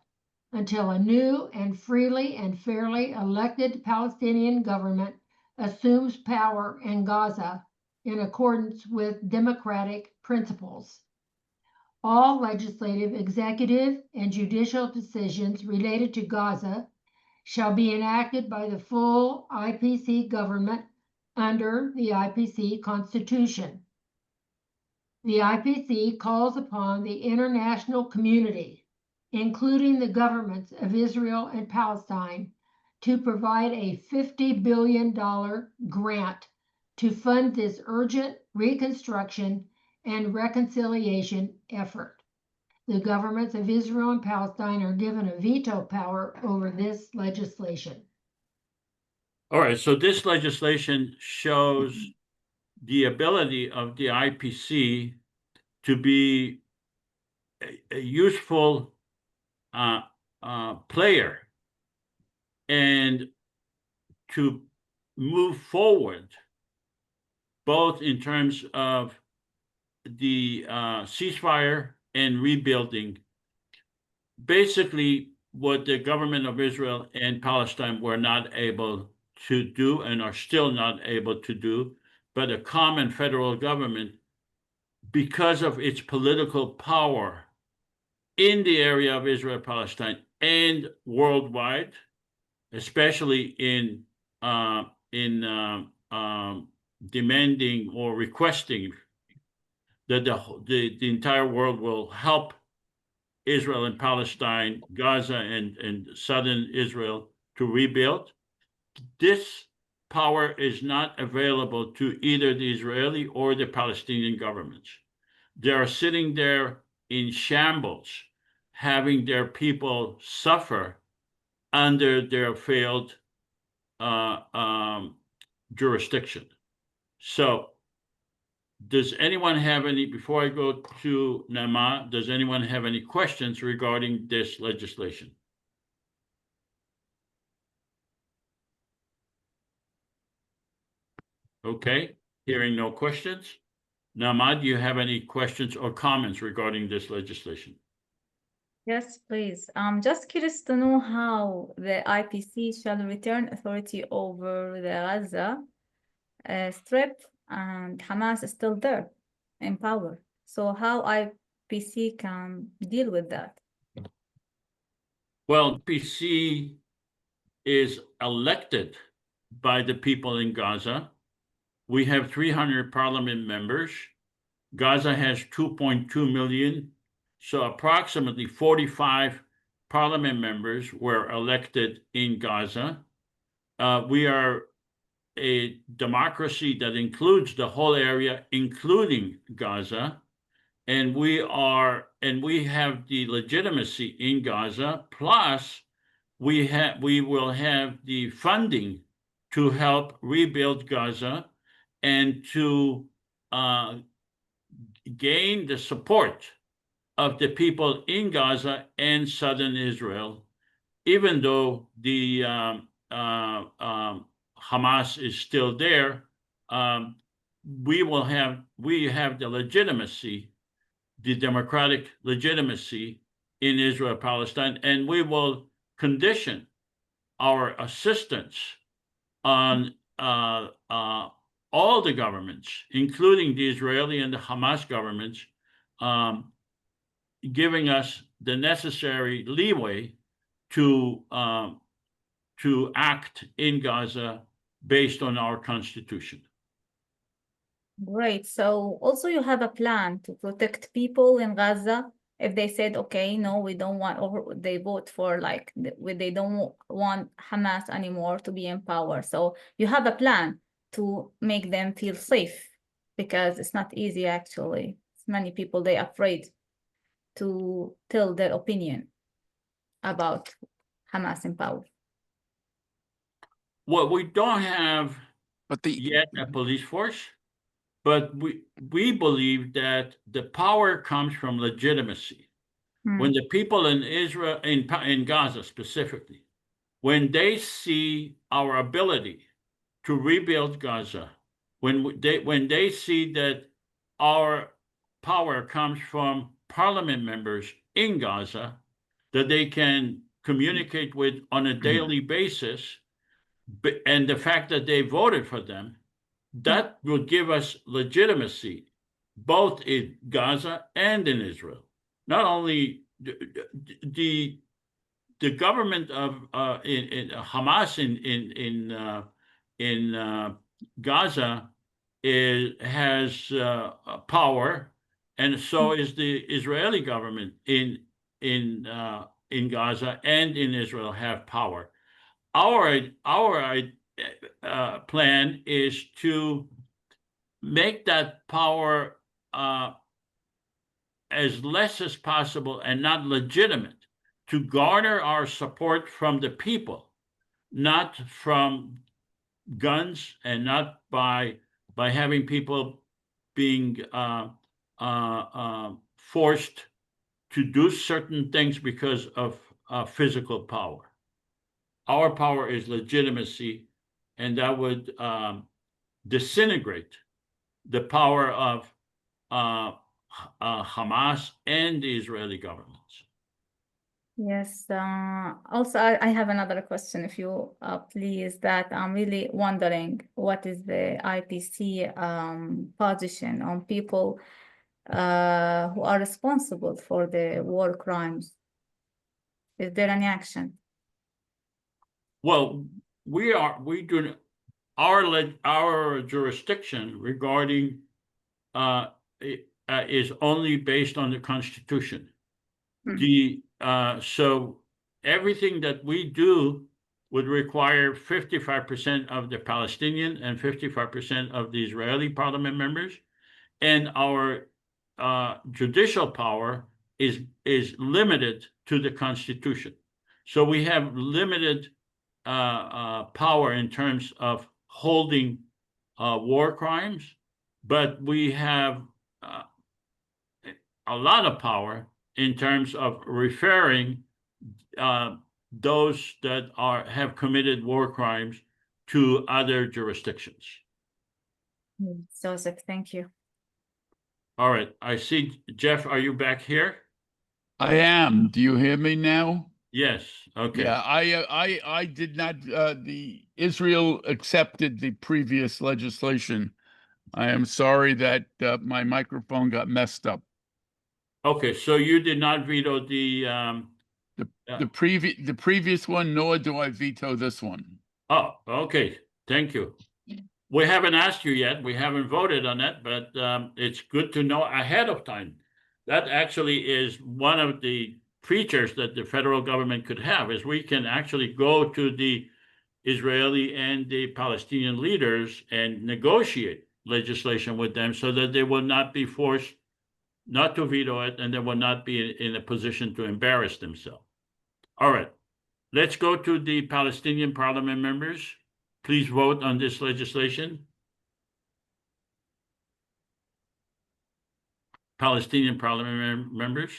S5: until a new and freely and fairly elected Palestinian government assumes power in Gaza in accordance with democratic principles. All legislative, executive, and judicial decisions related to Gaza shall be enacted by the full IPC government under the IPC Constitution. The IPC calls upon the international community, including the governments of Israel and Palestine, to provide a $50 billion grant to fund this urgent reconstruction and reconciliation effort. The governments of Israel and Palestine are given a veto power over this legislation.
S1: All right, so this legislation shows the ability of the IPC to be a useful player and to move forward, both in terms of ceasefire and rebuilding, basically what the government of Israel and Palestine were not able to do and are still not able to do, but a common federal government, because of its political power in the area of Israel, Palestine, and worldwide, especially in demanding or requesting that the entire world will help Israel and Palestine, Gaza and southern Israel to rebuild. This power is not available to either the Israeli or the Palestinian governments. They are sitting there in shambles, having their people suffer under their failed jurisdiction. So does anyone have any, before I go to Nimat, does anyone have any questions regarding this legislation? Okay, hearing no questions. Nimat, do you have any questions or comments regarding this legislation?
S4: Yes, please. Just curious to know how the IPC shall return authority over the Gaza Strip, and Hamas is still there in power. So how IPC can deal with that?
S1: Well, IPC is elected by the people in Gaza. We have 300 parliament members. Gaza has 2.2 million. So approximately 45 parliament members were elected in Gaza. We are a democracy that includes the whole area, including Gaza. And we have the legitimacy in Gaza, plus we will have the funding to help rebuild Gaza and to gain the support of the people in Gaza and southern Israel, even though the Hamas is still there. We have the legitimacy, the democratic legitimacy in Israel, Palestine, and we will condition our assistance on all the governments, including the Israeli and the Hamas governments, giving us the necessary leeway to act in Gaza based on our constitution.
S4: Great. So also you have a plan to protect people in Gaza if they said, okay, no, we don't want, or they vote for like, they don't want Hamas anymore to be in power. So you have a plan to make them feel safe, because it's not easy actually. Many people, they're afraid to tell their opinion about Hamas in power.
S1: Well, we don't have yet a police force, but we believe that the power comes from legitimacy. When the people in Israel, in Gaza specifically, when they see our ability to rebuild Gaza, when they see that our power comes from parliament members in Gaza that they can communicate with on a daily basis, and the fact that they voted for them, that will give us legitimacy both in Gaza and in Israel. Not only the government of in Hamas in Gaza has power, and so is the Israeli government in Gaza and in Israel have power. Our plan is to make that power as less as possible and not legitimate, to garner our support from the people, not from guns and not by having people being forced to do certain things because of physical power. Our power is legitimacy, and that would disintegrate the power of Hamas and the Israeli governments.
S4: Yes. Also, I have another question, if you please, that I'm really wondering what is the IPC position on people who are responsible for the war crimes? Is there any action?
S1: Well, our jurisdiction regarding is only based on the Constitution. So everything that we do would require 55% of the Palestinian and 55% of the Israeli parliament members, and our judicial power is limited to the Constitution. So we have limited power in terms of holding war crimes, but we have a lot of power in terms of referring those that have committed war crimes to other jurisdictions.
S4: Joseph, thank you.
S1: All right, I see, Jeff, are you back here?
S6: I am. Do you hear me now?
S1: Yes, okay.
S6: Yeah, I did not, Israel accepted the previous legislation. I am sorry that my microphone got messed up.
S1: Okay, so you did not veto the
S6: The previous one, nor do I veto this one.
S1: Oh, okay, thank you. We haven't asked you yet, we haven't voted on it, but it's good to know ahead of time. That actually is one of the features that the federal government could have, is we can actually go to the Israeli and the Palestinian leaders and negotiate legislation with them so that they will not be forced not to veto it, and they will not be in a position to embarrass themselves. All right, let's go to the Palestinian parliament members. Please vote on this legislation. Palestinian parliament members.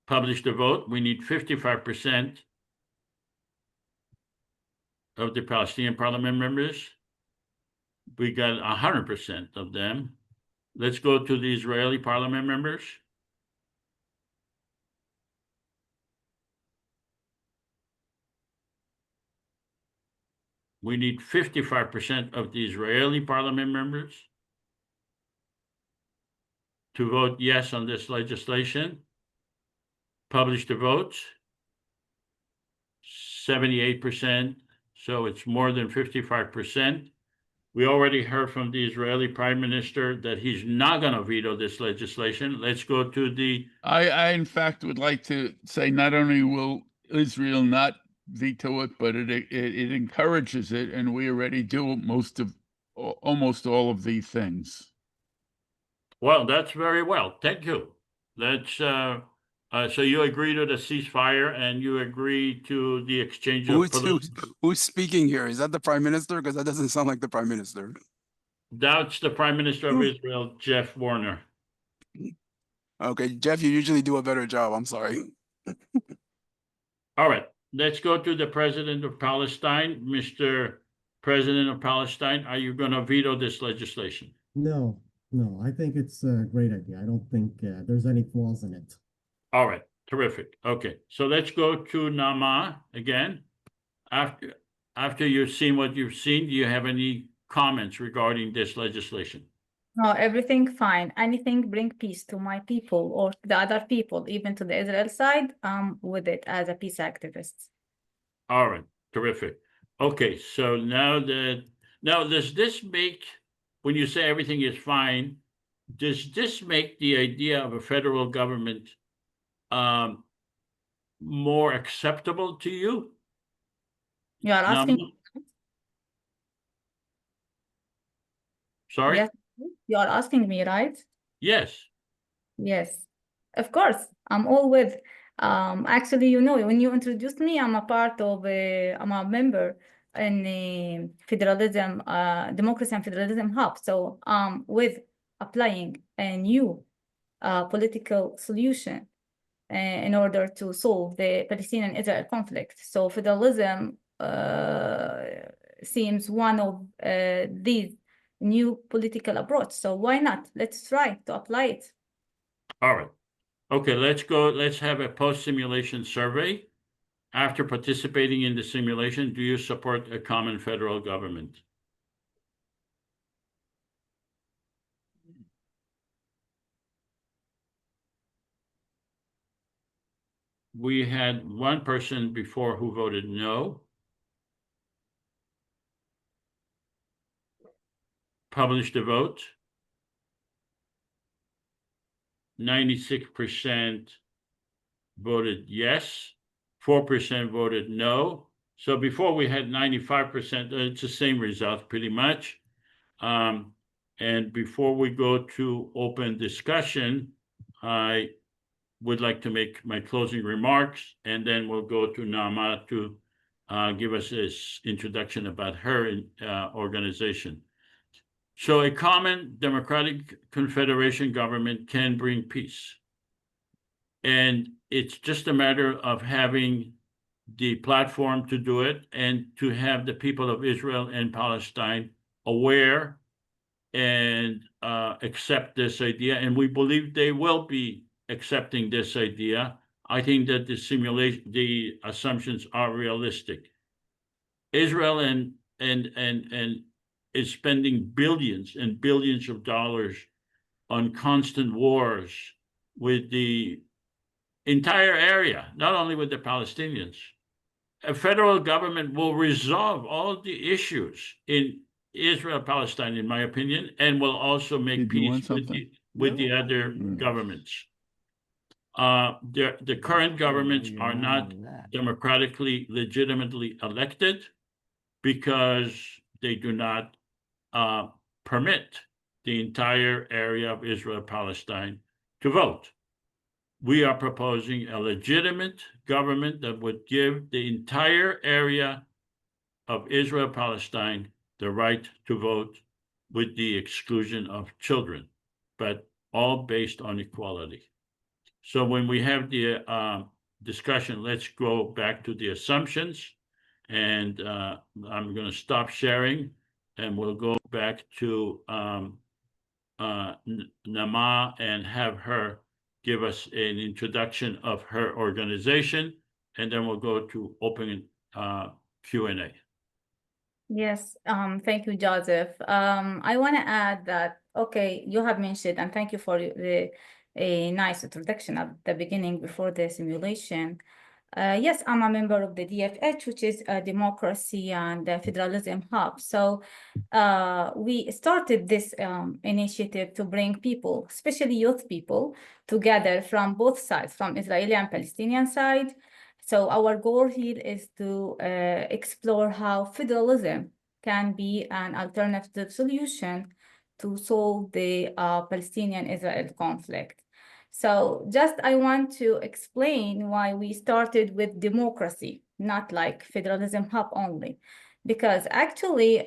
S1: Publish the vote. We need 55% of the Palestinian parliament members. We got 100% of them. Let's go to the Israeli parliament members. We need 55% of the Israeli parliament members to vote yes on this legislation. Publish the votes. 78%, so it's more than 55%. We already heard from the Israeli Prime Minister that he's not going to veto this legislation. Let's go to the...
S6: I in fact would like to say not only will Israel not veto it, but it encourages it, and we already do almost all of these things.
S1: Well, that's very well. Thank you. That's so you agree to the ceasefire and you agree to the exchange of
S2: Who's speaking here? Is that the Prime Minister? Because that doesn't sound like the Prime Minister.
S1: That's the Prime Minister of Israel, Jeff Warner.
S2: Okay, Jeff, you usually do a better job. I'm sorry.
S1: All right, let's go to the President of Palestine. Mr. President of Palestine, are you going to veto this legislation?
S9: No, I think it's a great idea. I don't think there's any flaws in it.
S1: All right, terrific. Okay, so let's go to Nima again. After you've seen what you've seen, do you have any comments regarding this legislation?
S4: No, everything fine. Anything bring peace to my people or the other people, even to the Israel side, with it as a peace activist.
S1: All right, terrific. Okay, so now does this make, when you say everything is fine, does this make the idea of a federal government more acceptable to you?
S4: You are asking?
S1: Sorry?
S4: Yes, you are asking me, right?
S1: Yes.
S4: Yes, of course. I'm all with. Actually, you know, when you introduced me, I'm a member in the Federalism, Democracy and Federalism Hub. So with applying a new political solution in order to solve the Palestinian-Israel conflict. So federalism seems one of these new political approach. So why not? Let's try to apply it.
S1: All right. Okay, let's have a post-simulation survey. After participating in the simulation, do you support a common federal government? We had one person before who voted no. Published the vote. 96% voted yes, 4% voted no. So before we had 95%, it's the same result pretty much. And before we go to open discussion, I would like to make my closing remarks, and then we'll go to Nimat to give us this introduction about her organization. So a common democratic confederation government can bring peace. And it's just a matter of having the platform to do it and to have the people of Israel and Palestine aware and accept this idea. And we believe they will be accepting this idea. I think that the assumptions are realistic. Israel and is spending billions and billions of dollars on constant wars with the entire area, not only with the Palestinians. A federal government will resolve all the issues in Israel, Palestine, in my opinion, and will also make
S6: Did you want
S1: peace with
S6: something?
S1: the other governments. The current governments are not democratically, legitimately elected because they do not permit the entire area of Israel, Palestine to vote. We are proposing a legitimate government that would give the entire area of Israel, Palestine, the right to vote with the exclusion of children, but all based on equality. So when we have the discussion, let's go back to the assumptions, and I'm going to stop sharing, and we'll go back to Nima and have her give us an introduction of her organization, and then we'll go to open Q&A.
S4: Yes, thank you, Joseph. I want to add that, okay, you have mentioned, and thank you for a nice introduction at the beginning before the simulation. Yes, I'm a member of the DFH, which is a democracy and federalism hub. So we started this initiative to bring people, especially youth people, together from both sides, from Israeli and Palestinian side. So our goal here is to explore how federalism can be an alternative solution to solve the Palestinian-Israel conflict. So just I want to explain why we started with democracy, not like federalism hub only. Because actually,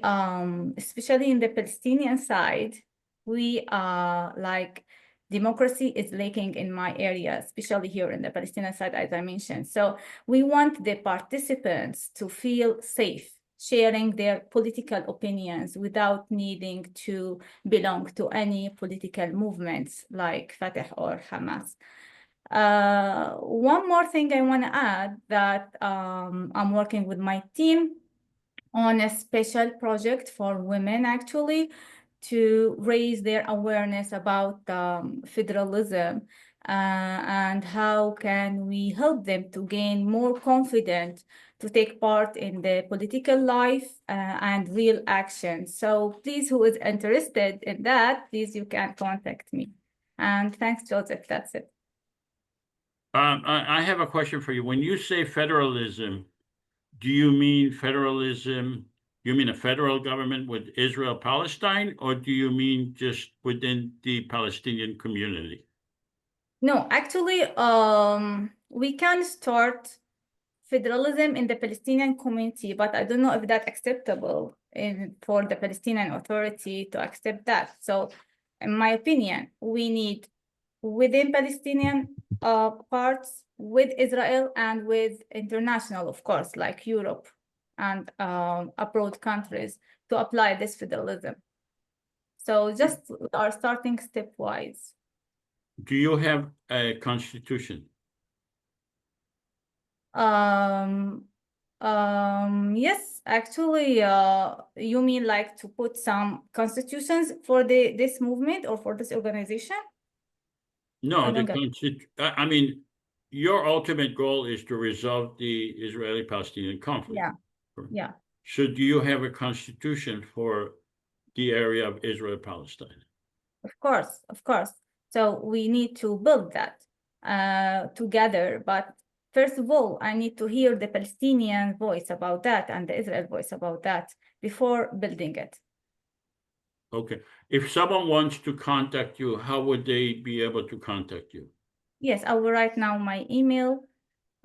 S4: especially in the Palestinian side, we like democracy is lacking in my area, especially here in the Palestinian side, as I mentioned. So we want the participants to feel safe, sharing their political opinions without needing to belong to any political movements like Fatah or Hamas. One more thing I want to add that I'm working with my team on a special project for women, actually, to raise their awareness about federalism and how can we help them to gain more confidence to take part in the political life and real action. So please, who is interested in that, please, you can contact me. And thanks, Joseph, that's it.
S1: I have a question for you. When you say federalism, do you mean federalism? You mean a federal government with Israel, Palestine, or do you mean just within the Palestinian community?
S4: No, actually, we can start federalism in the Palestinian community, but I don't know if that's acceptable for the Palestinian Authority to accept that. So, in my opinion, we need within Palestinian parts, with Israel and with international, of course, like Europe and abroad countries to apply this federalism. So just we are starting stepwise.
S1: Do you have a constitution?
S4: Yes, actually, you mean like to put some constitutions for this movement or for this organization?
S1: No,
S4: I
S1: the
S4: don't get
S1: I mean, your ultimate goal is to resolve the Israeli-Palestinian conflict.
S4: Yeah, yeah,
S1: So do you have a constitution for the area of Israel-Palestine?
S4: of course, of course. So we need to build that together. But first of all, I need to hear the Palestinian voice about that and the Israel voice about that before building it.
S1: Okay. If someone wants to contact you, how would they be able to contact you?
S4: Yes, I will write now my email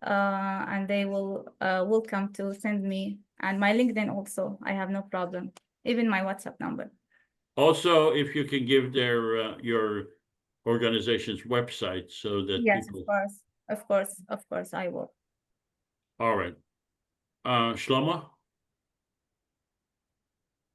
S4: and they will welcome to send me, and my LinkedIn also. I have no problem, even my WhatsApp number.
S1: Also, if you can give their your organization's website so that
S4: Yes,
S1: people.
S4: of course, of course, of course, I will.
S1: All right. Shlomo?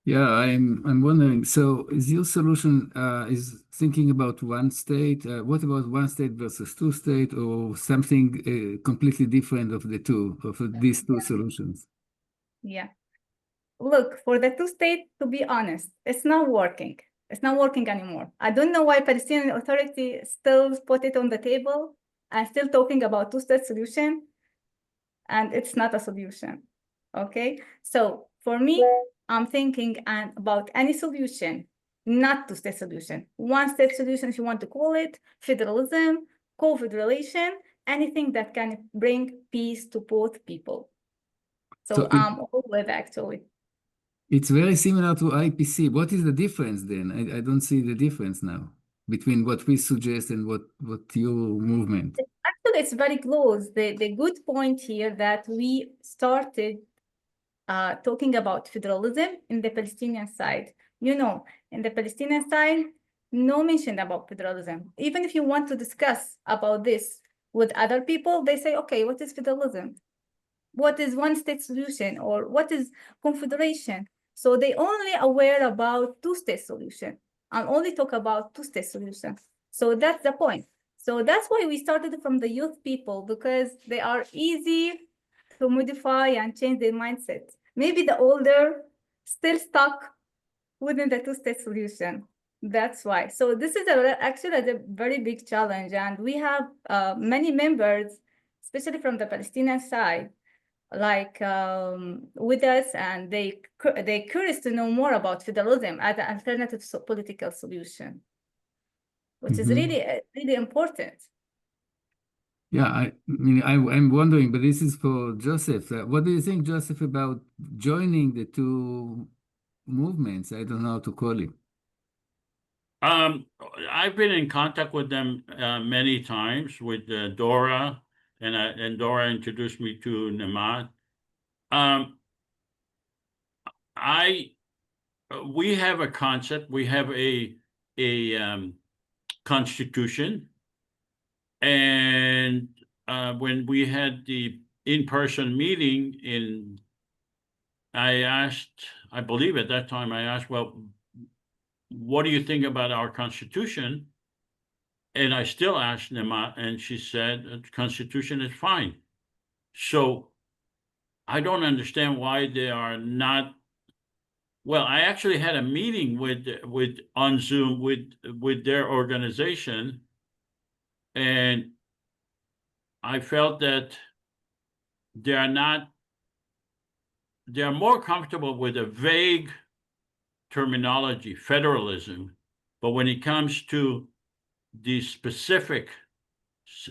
S8: Yeah, I'm wondering. So, is your solution is thinking about one state? What about one state versus two state, or something completely different of the two of these two solutions?
S4: Yeah. Look, for the two-state, to be honest, it's not working. It's not working anymore. I don't know why Palestinian Authority still put it on the table and still talking about two-state solution, and it's not a solution. Okay, so for me, I'm thinking about any solution, not two-state solution. One-state solution, if you want to call it, federalism, co-federation, anything that can bring peace to both people. So I'm all with actually.
S8: It's very similar to IPC. What is the difference then? I don't see the difference now between what we suggest and what your movement.
S4: Actually, it's very close. The good point here that we started talking about federalism in the Palestinian side. You know, in the Palestinian side, no mention about federalism. Even if you want to discuss about this with other people, they say, okay, what is federalism? What is one state solution, or what is confederation? So they only aware about two-state solution and only talk about two-state solution. So that's the point. So that's why we started from the youth people, because they are easy to modify and change their mindset. Maybe the older still stuck within the two-state solution. That's why. So this is actually a very big challenge, and we have many members, especially from the Palestinian side, like with us, and they're curious to know more about federalism as an alternative political solution, which is really important.
S8: Yeah, I mean, I'm wondering, but this is for Joseph. What do you think, Joseph, about joining the two movements? I don't know how to call it.
S1: I've been in contact with them many times with Dora, and Dora introduced me to Nimat. We have a concept. We have a constitution, and when we had the in-person meeting I believe at that time I asked, well, what do you think about our constitution? And I still asked Nima, and she said the constitution is fine. So I don't understand why they are not. Well, I actually had a meeting with on Zoom with their organization, and I felt that they are more comfortable with a vague terminology, federalism, but when it comes to the specific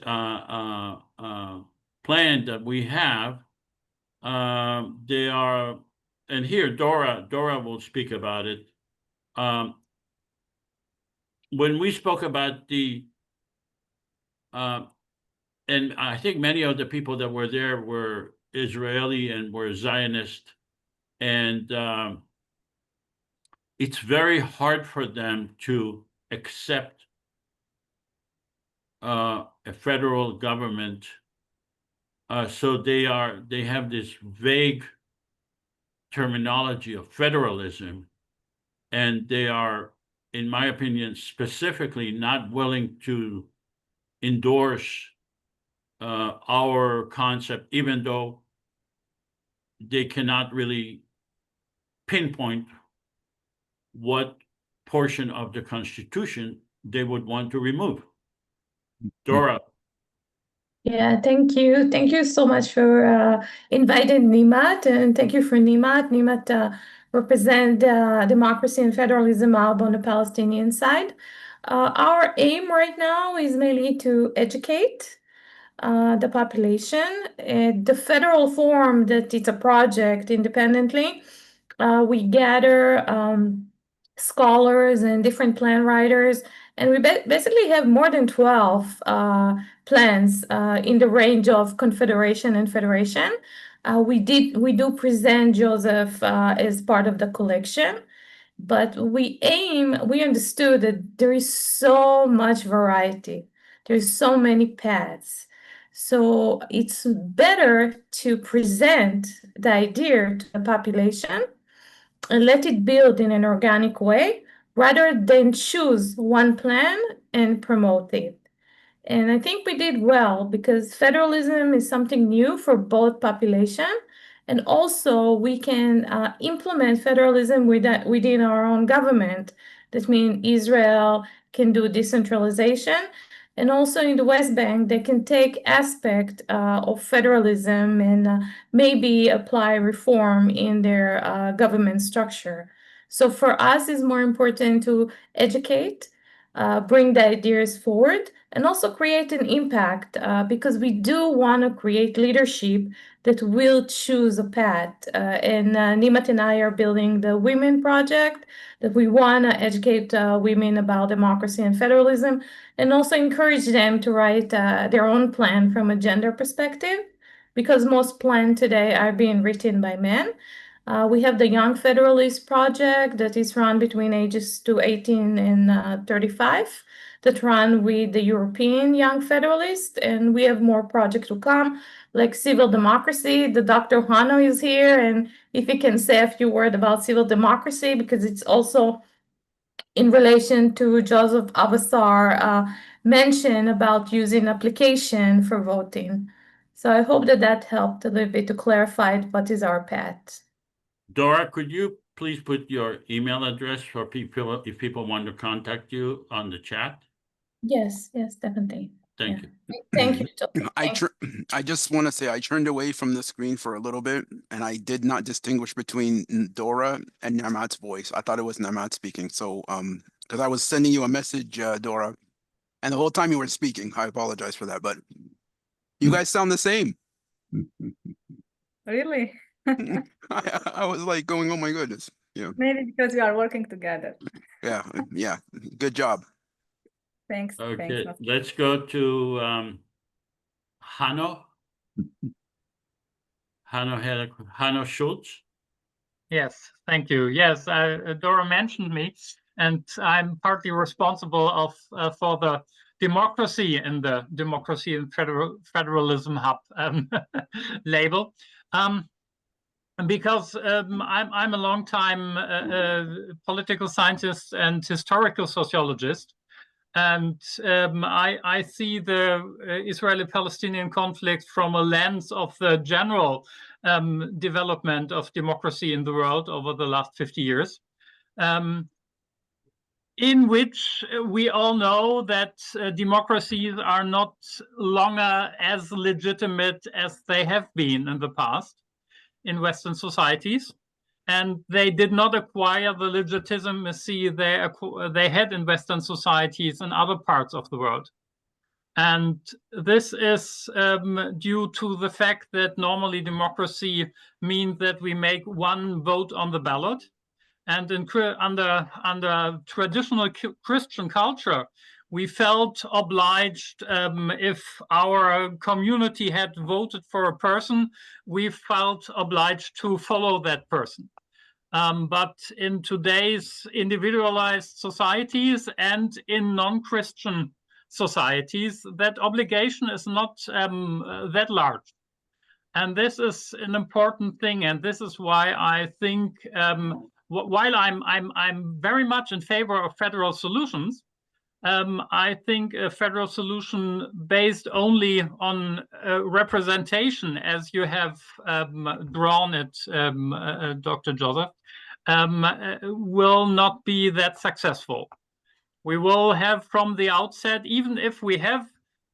S1: plan that we have, they are, and here Dora will speak about it. When we spoke about the, and I think many of the people that were there were Israeli and were Zionist, and it's very hard for them to accept a federal government. So they have this vague terminology of federalism, and they are, in my opinion, specifically not willing to endorse our concept, even though they cannot really pinpoint what portion of the Constitution they would want to remove. Dora.
S10: Yeah, thank you. Thank you so much for inviting Nimat, and thank you for Nimat. Nimat represent Democracy and Federalism Hub on the Palestinian side. Our aim right now is mainly to educate the population. The federal form that it's a project independently. We gather scholars and different plan writers, and we basically have more than 12 plans in the range of confederation and federation. We do present Josef as part of the collection, but we understood that there is so much variety. There's so many paths. So it's better to present the idea to the population and let it build in an organic way rather than choose one plan and promote it. And I think we did well because federalism is something new for both population, and also we can implement federalism within our own government. That means Israel can do decentralization, and also in the West Bank, they can take aspect of federalism and maybe apply reform in their government structure. So for us, it's more important to educate, bring the ideas forward, and also create an impact because we do want to create leadership that will choose a path. And Nimat and I are building the Women Project, that we want to educate women about democracy and federalism, and also encourage them to write their own plan from a gender perspective, because most plans today are being written by men. We have the Young Federalist Project that is run between ages to 18 and 35, that run with the European Young Federalist, and we have more projects to come, like civil democracy. The Dr. Hano is here, and if he can say a few words about civil democracy, because it's also in relation to Joseph Avasar mention about using application for voting. So I hope that helped a little bit to clarify what is our path.
S1: Dora, could you please put your email address for people if people want to contact you on the chat?
S10: Yes, definitely.
S1: Thank you.
S10: Thank you.
S2: I just want to say I turned away from the screen for a little bit, and I did not distinguish between Dora and Nimat's voice. I thought it was Nimat speaking. So, because I was sending you a message, Dora, and the whole time you were speaking, I apologize for that, but you guys sound the same.
S4: Really?
S2: I was like going, oh my goodness. Yeah.
S4: Maybe because we are working together.
S2: Yeah. Good job.
S4: Thanks.
S1: Okay,
S4: Thanks.
S1: let's go to Hano. Hano Schultz.
S7: Yes, thank you. Yes, Dora mentioned me, and I'm partly responsible for the democracy and the Democracy and Federalism Hub label. Because I'm a long-time political scientist and historical sociologist, and I see the Israeli-Palestinian conflict from a lens of the general development of democracy in the world over the last 50 years, in which we all know that democracies are not longer as legitimate as they have been in the past in Western societies, and they did not acquire the legitimacy they had in Western societies in other parts of the world. And this is due to the fact that normally democracy means that we make one vote on the ballot, and under traditional Christian culture, we felt obliged, if our community had voted for a person, we felt obliged to follow that person. But in today's individualized societies and in non-Christian societies, that obligation is not that large. And this is an important thing, and this is why I think, while I'm very much in favor of federal solutions, I think a federal solution based only on representation, as you have drawn it, Dr. Josef, will not be that successful. We will have from the outset, even if we have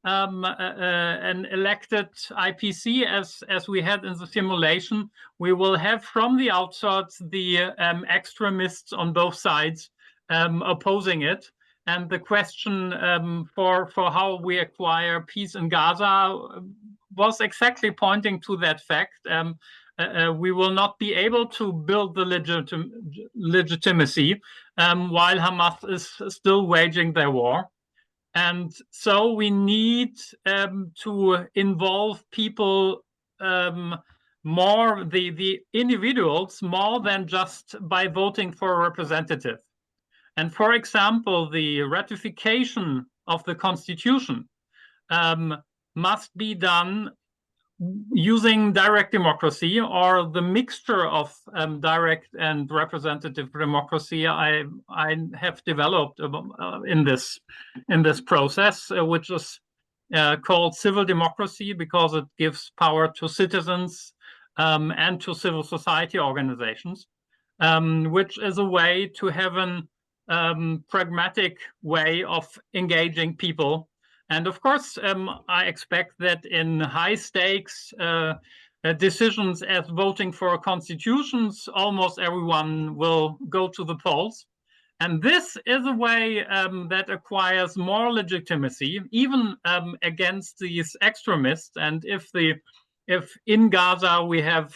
S7: an elected IPC as we had in the simulation, we will have from the outset the extremists on both sides opposing it. And the question for how we acquire peace in Gaza was exactly pointing to that fact. We will not be able to build the legitimacy while Hamas is still waging their war. And so we need to involve people more, the individuals, more than just by voting for a representative. And for example, the ratification of the Constitution must be done using direct democracy, or the mixture of direct and representative democracy I have developed in this process, which is called civil democracy, because it gives power to citizens and to civil society organizations, which is a way to have an pragmatic way of engaging people. And of course, I expect that in high stakes decisions as voting for constitutions, almost everyone will go to the polls. And this is a way that acquires more legitimacy, even against these extremists. And if in Gaza we have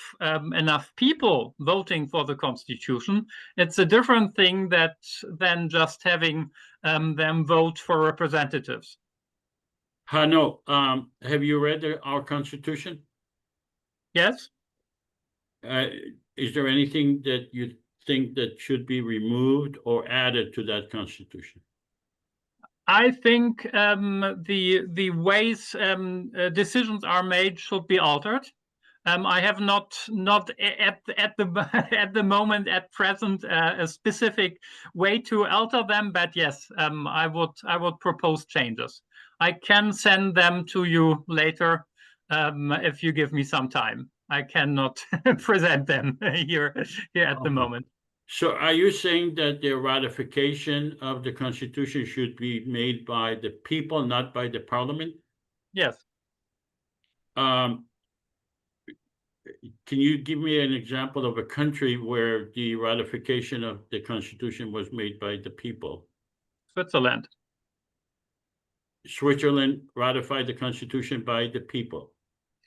S7: enough people voting for the constitution, it's a different thing than just having them vote for representatives.
S1: Hano, have you read our Constitution?
S7: Yes.
S1: Is there anything that you think that should be removed or added to that Constitution?
S7: I think the ways decisions are made should be altered. I have not at the moment at present a specific way to alter them, but yes, I would propose changes. I can send them to you later if you give me some time. I cannot present them here at the moment.
S1: So are you saying that the ratification of the Constitution should be made by the people, not by the parliament?
S7: Yes.
S1: Can you give me an example of a country where the ratification of the Constitution was made by the people?
S7: Switzerland.
S1: Switzerland ratified the Constitution by the people?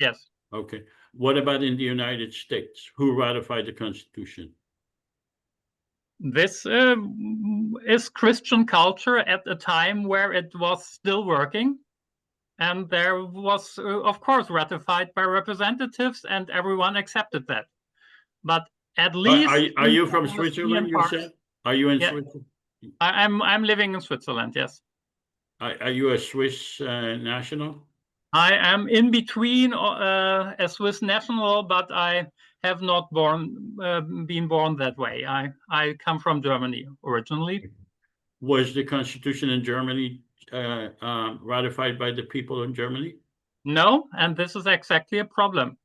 S7: Yes.
S1: Okay. What about in the United States? Who ratified the Constitution?
S7: This is Christian culture at a time where it was still working. And there was, of course, ratified by representatives, and everyone accepted that. But at least...
S1: Are you from Switzerland, you said? Are you in Switzerland?
S7: I'm living in Switzerland, yes.
S1: Are you a Swiss national?
S7: I am in between a Swiss national, but I have not been born that way. I come from Germany originally.
S1: Was the Constitution in Germany ratified by the people in Germany?
S7: No, and this is exactly a problem.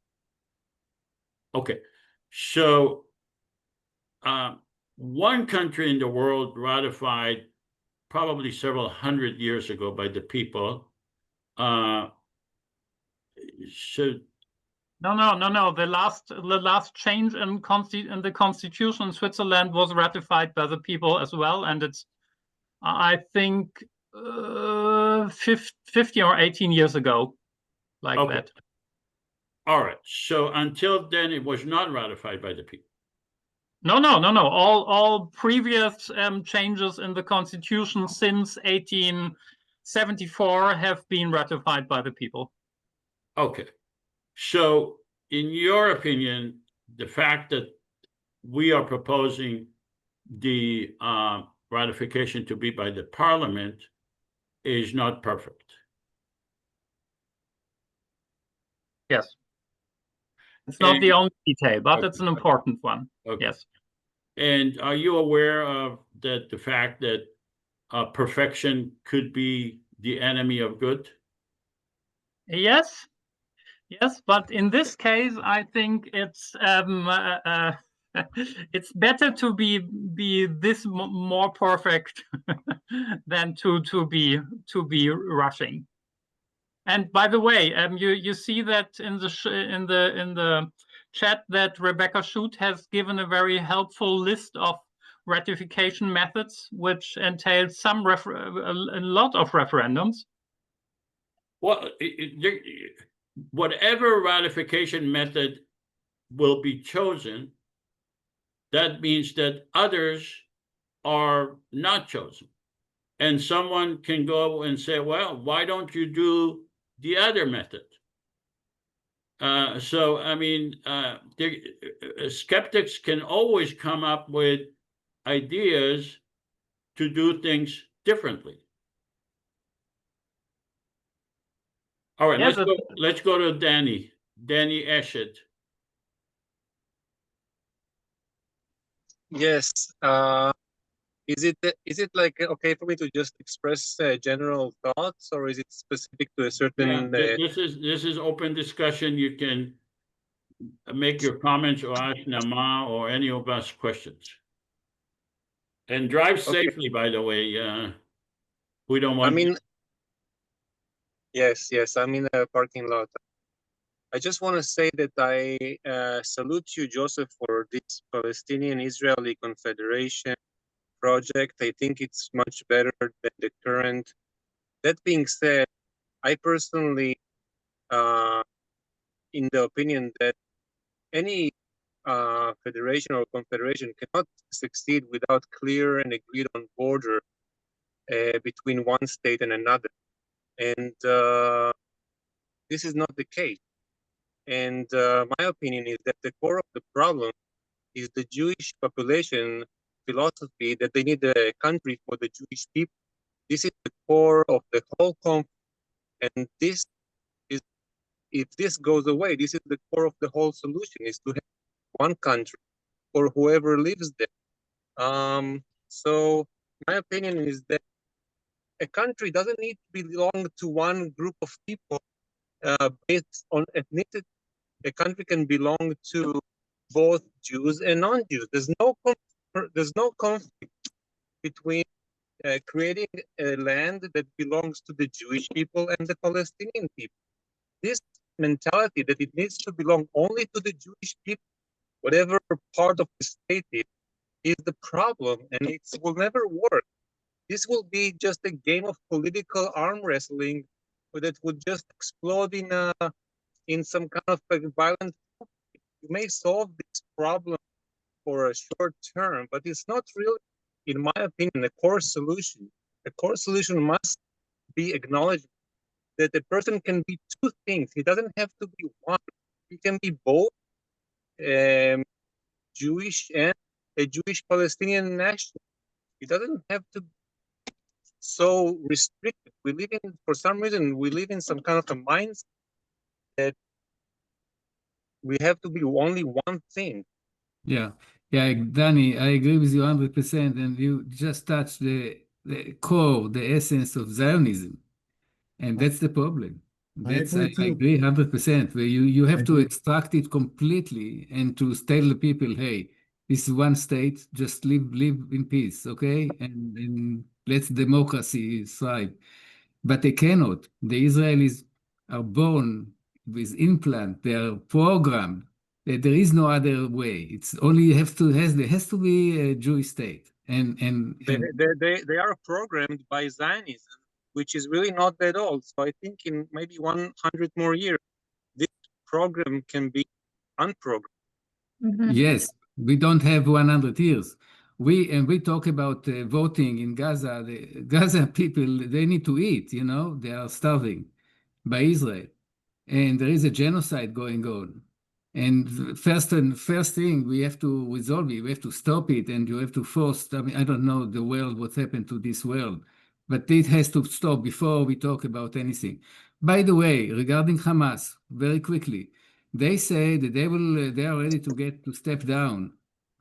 S1: Okay, so one country in the world ratified probably several hundred years ago by the people. No. The last change in the Constitution in Switzerland was ratified by the people as well, and it's, I think, 50 or 18 years ago, like that. All right. So until then, it was not ratified by the people.
S7: No. All previous changes in the Constitution since 1874 have been ratified by the people.
S1: Okay. So in your opinion, the fact that we are proposing the ratification to be by the parliament is not perfect.
S7: Yes. It's not
S1: And-
S7: the only detail, but
S1: Okay.
S7: it's an important one.
S1: Okay.
S7: Yes.
S1: And are you aware of the fact that perfection could be the enemy of good?
S7: Yes. Yes, but in this case, I think it's it's better to be this more perfect than to be rushing. And by the way, you see that in the chat that Rebecca Shute has given a very helpful list of ratification methods, which entails a lot of referendums.
S1: Well, whatever ratification method will be chosen, that means that others are not chosen. And someone can go and say, well, why don't you do the other method? So, I mean, skeptics can always come up with ideas to do things differently. All right,
S7: Yes,
S1: let's go to Danny Eshet.
S11: Yes. Is it like okay for me to just express general thoughts, or is it specific to a certain?
S1: This is open discussion. You can make your comments or ask Nama or any of us questions. And drive safely, by the way. We don't want.
S11: I mean, yes, I'm in a parking lot. I just want to say that I salute you, Joseph, for this Palestinian-Israeli Confederation project. I think it's much better than the current. That being said, I personally, in the opinion that any federation or confederation cannot succeed without clear and agreed on border between one state and another. And this is not the case. And my opinion is that the core of the problem is the Jewish population philosophy that they need a country for the Jewish people. This is the core of the whole conflict. And this is, if this goes away, this is the core of the whole solution, is to have one country for whoever lives there. So my opinion is that a country doesn't need to belong to one group of people based on ethnicity. A country can belong to both Jews and non-Jews. There's no conflict between creating a land that belongs to the Jewish people and the Palestinian people. This mentality that it needs to belong only to the Jewish people, whatever part of the state is the problem, and it will never work. This will be just a game of political arm wrestling that would just explode in some kind of violent. You may solve this problem for a short term, but it's not really, in my opinion, a core solution. A core solution must be acknowledged that a person can be two things. He doesn't have to be one. He can be both Jewish and a Jewish Palestinian national. He doesn't have to be so restricted. For some reason, we live in some kind of a mindset that we have to be only one thing.
S8: Yeah, Danny, I agree with you 100%, and you just touched the core, the essence of Zionism, and that's the problem.
S9: I agree
S8: I
S9: too.
S8: agree 100%. Where you have to
S9: agree.
S8: extract it completely and to tell the people, hey, this is one state, just live in peace, okay, and let democracy thrive. But they cannot. The Israelis are born with implant. They are programmed. There is no other way. It's only there has to be a Jewish state. And
S11: They are programmed by Zionism, which is really not that old. So I think in maybe 100 more years, this program can be unprogrammed.
S8: Yes, we don't have 100 years. We talk about voting in Gaza. The Gaza people, they need to eat, they are starving by Israel. And there is a genocide going on. And first thing we have to resolve it, we have to stop it, and you have to force, I don't know the world, what happened to this world, but it has to stop before we talk about anything. By the way, regarding Hamas, very quickly, they say that they are ready to step down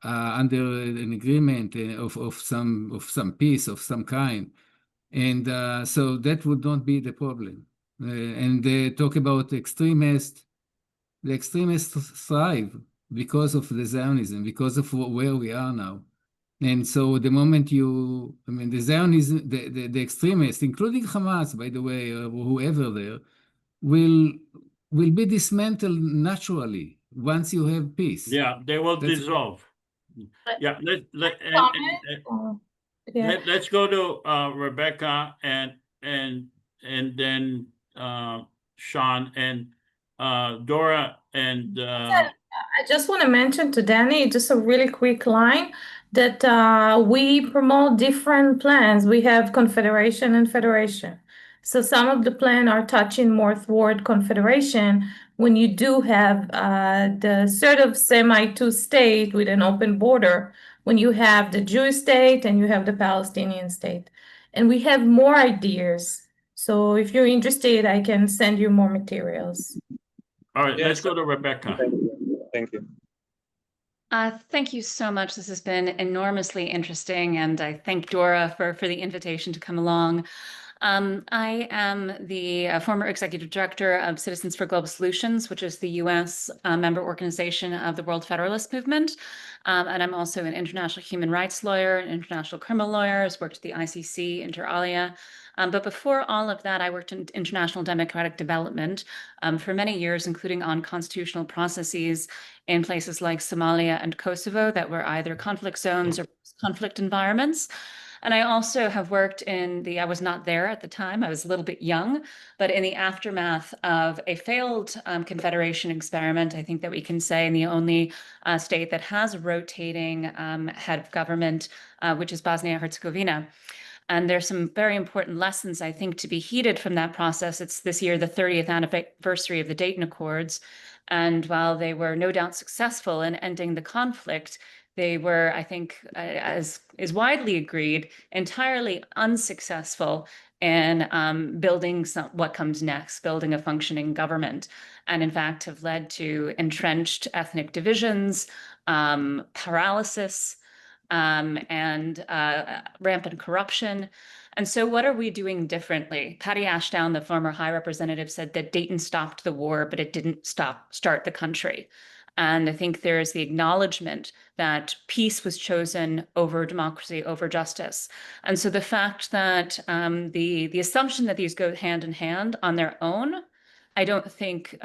S8: under an agreement of some peace of some kind, and so that would not be the problem. And they talk about extremists. The extremists thrive because of the Zionism, because of where we are now. And so the moment the Zionism, the extremists, including Hamas, by the way, or whoever there, will be dismantled naturally once you have peace.
S1: Yeah, they will dissolve. Yeah, let's go to Rebecca and then Sean and Dora and
S10: I just want to mention to Danny just a really quick line that we promote different plans. We have confederation and federation. So some of the plan are touching more toward confederation when you do have the sort of semi-two state with an open border, when you have the Jewish state and you have the Palestinian state. And we have more ideas. So if you're interested, I can send you more materials.
S1: all right,
S11: Yes,
S1: let's go to Rebecca.
S11: Thank you.
S12: Thank you so much. This has been enormously interesting, and I thank Dora for the invitation to come along. I am the former executive director of Citizens for Global Solutions, which is the U.S. Member organization of the World Federalist Movement. And I'm also an international human rights lawyer, an international criminal lawyer. I've worked at the ICC, inter alia. But before all of that, I worked in international democratic development for many years, including on constitutional processes in places like Somalia and Kosovo that were either conflict zones or conflict environments. And I also have worked I was not there at the time, I was a little bit young, but in the aftermath of a failed confederation experiment, I think that we can say, in the only state that has a rotating head of government, which is Bosnia-Herzegovina. And there's some very important lessons, I think, to be heeded from that process. It's this year the 30th anniversary of the Dayton Accords. And while they were no doubt successful in ending the conflict, they were, I think, as is widely agreed, entirely unsuccessful in building what comes next, building a functioning government, and in fact have led to entrenched ethnic divisions, paralysis, and rampant corruption. And so what are we doing differently? Patty Ashdown, the former high representative, said that Dayton stopped the war, but it didn't start the country. And I think there is the acknowledgement that peace was chosen over democracy, over justice. And so the fact that the assumption that these go hand in hand on their own, I don't think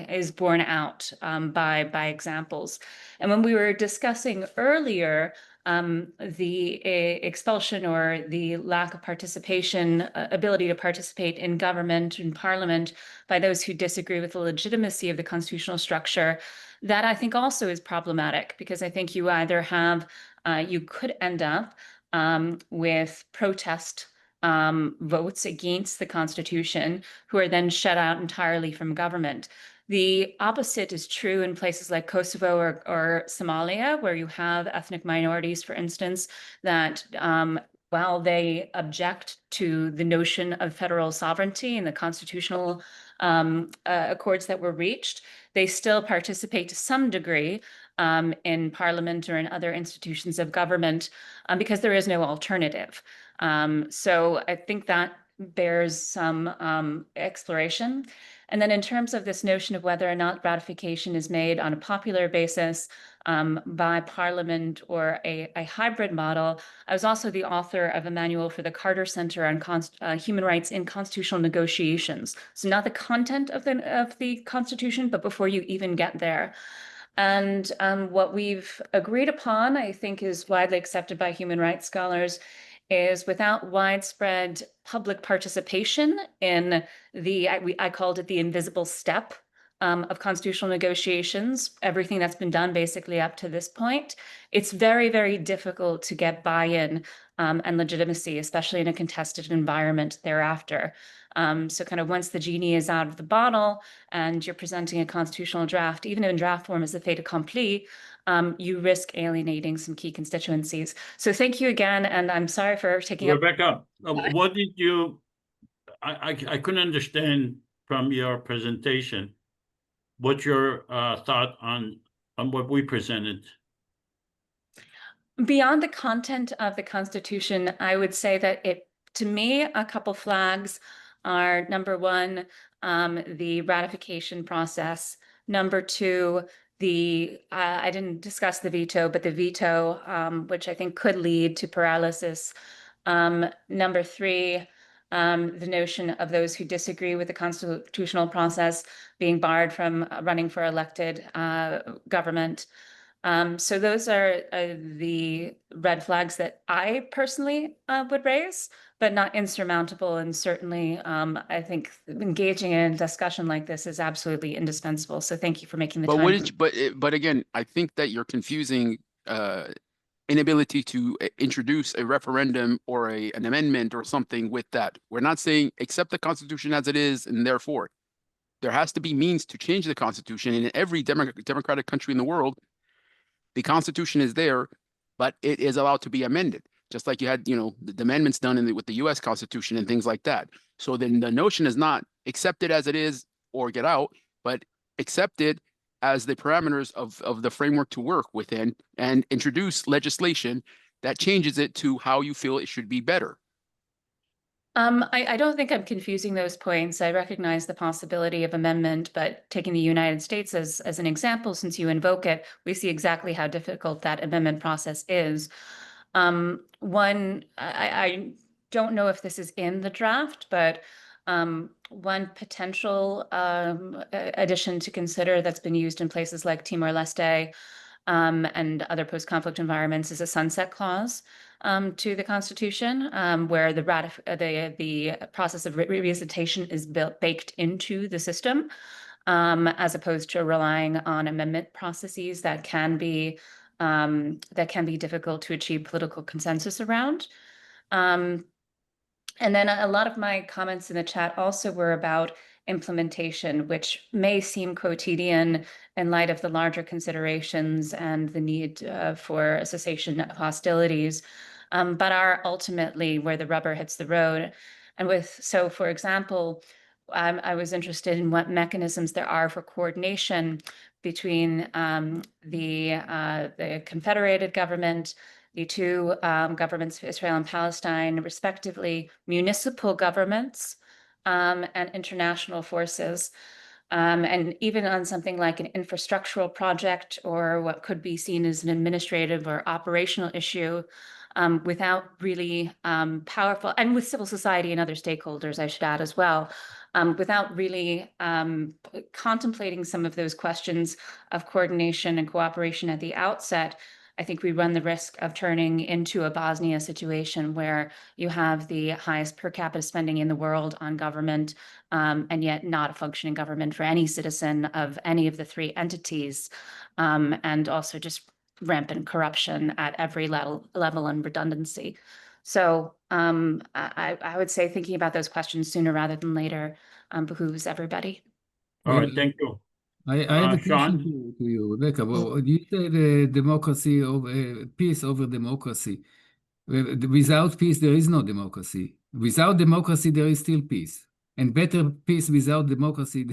S12: is borne out by examples. And when we were discussing earlier the expulsion or the lack of participation, ability to participate in government and parliament by those who disagree with the legitimacy of the constitutional structure, that I think also is problematic, because I think you either have, you could end up with protest votes against the Constitution who are then shut out entirely from government. The opposite is true in places like Kosovo or Somalia, where you have ethnic minorities, for instance, that while they object to the notion of federal sovereignty and the constitutional accords that were reached, they still participate to some degree in parliament or in other institutions of government because there is no alternative. So I think that bears some exploration. And then in terms of this notion of whether or not ratification is made on a popular basis by Parliament or a hybrid model, I was also the author of a manual for the Carter Center on Human Rights in Constitutional Negotiations. So not the content of the Constitution, but before you even get there. And what we've agreed upon, I think, is widely accepted by human rights scholars, is without widespread public participation in I called it the invisible step of constitutional negotiations, everything that's been done basically up to this point, it's very, very difficult to get buy-in and legitimacy, especially in a contested environment thereafter. So kind of once the genie is out of the bottle and you're presenting a constitutional draft, even in draft form as a fait accompli, you risk alienating some key constituencies. So thank you again, and I'm sorry for taking up.
S1: Rebecca, what did you, I couldn't understand from your presentation, what's your thought on what we presented?
S12: Beyond the content of the Constitution, I would say that to me, a couple flags are number one, the ratification process. Number two, I didn't discuss the veto, but the veto, which I think could lead to paralysis. Number three, the notion of those who disagree with the constitutional process being barred from running for elected government. So those are the red flags that I personally would raise, but not insurmountable. And certainly, I think engaging in a discussion like this is absolutely indispensable. So thank you for making the time.
S2: But again, I think that you're confusing inability to introduce a referendum or an amendment or something with that. We're not saying accept the Constitution as it is, and therefore there has to be means to change the Constitution. And in every democratic country in the world, the Constitution is there, but it is allowed to be amended, just like you had, the amendments done with the U.S. Constitution and things like that. So then the notion is not accept it as it is or get out, but accept it as the parameters of the framework to work within and introduce legislation that changes it to how you feel it should be better.
S12: I don't think I'm confusing those points. I recognize the possibility of amendment, but taking the United States as an example, since you invoke it, we see exactly how difficult that amendment process is. I don't know if this is in the draft, but one potential addition to consider that's been used in places like Timor-Leste and other post-conflict environments is a sunset clause to the Constitution, where the process of revisitation is baked into the system, as opposed to relying on amendment processes that can be difficult to achieve political consensus around. And then a lot of my comments in the chat also were about implementation, which may seem quotidian in light of the larger considerations and the need for a cessation of hostilities, but are ultimately where the rubber hits the road. And so, for example, I was interested in what mechanisms there are for coordination between the confederated government, the two governments of Israel and Palestine, respectively, municipal governments, and international forces. And even on something like an infrastructural project or what could be seen as an administrative or operational issue, without really powerful, and with civil society and other stakeholders, I should add as well, without really contemplating some of those questions of coordination and cooperation at the outset, I think we run the risk of turning into a Bosnia situation where you have the highest per capita spending in the world on government, and yet not a functioning government for any citizen of any of the three entities, and also just rampant corruption at every level and redundancy. So I would say thinking about those questions sooner rather than later behooves everybody.
S1: All right, thank you.
S8: I have a question
S1: Sean?
S8: to you, Rebecca. Well, you say the democracy over peace over democracy. Without peace, there is no democracy. Without democracy, there is still peace, and better peace without democracy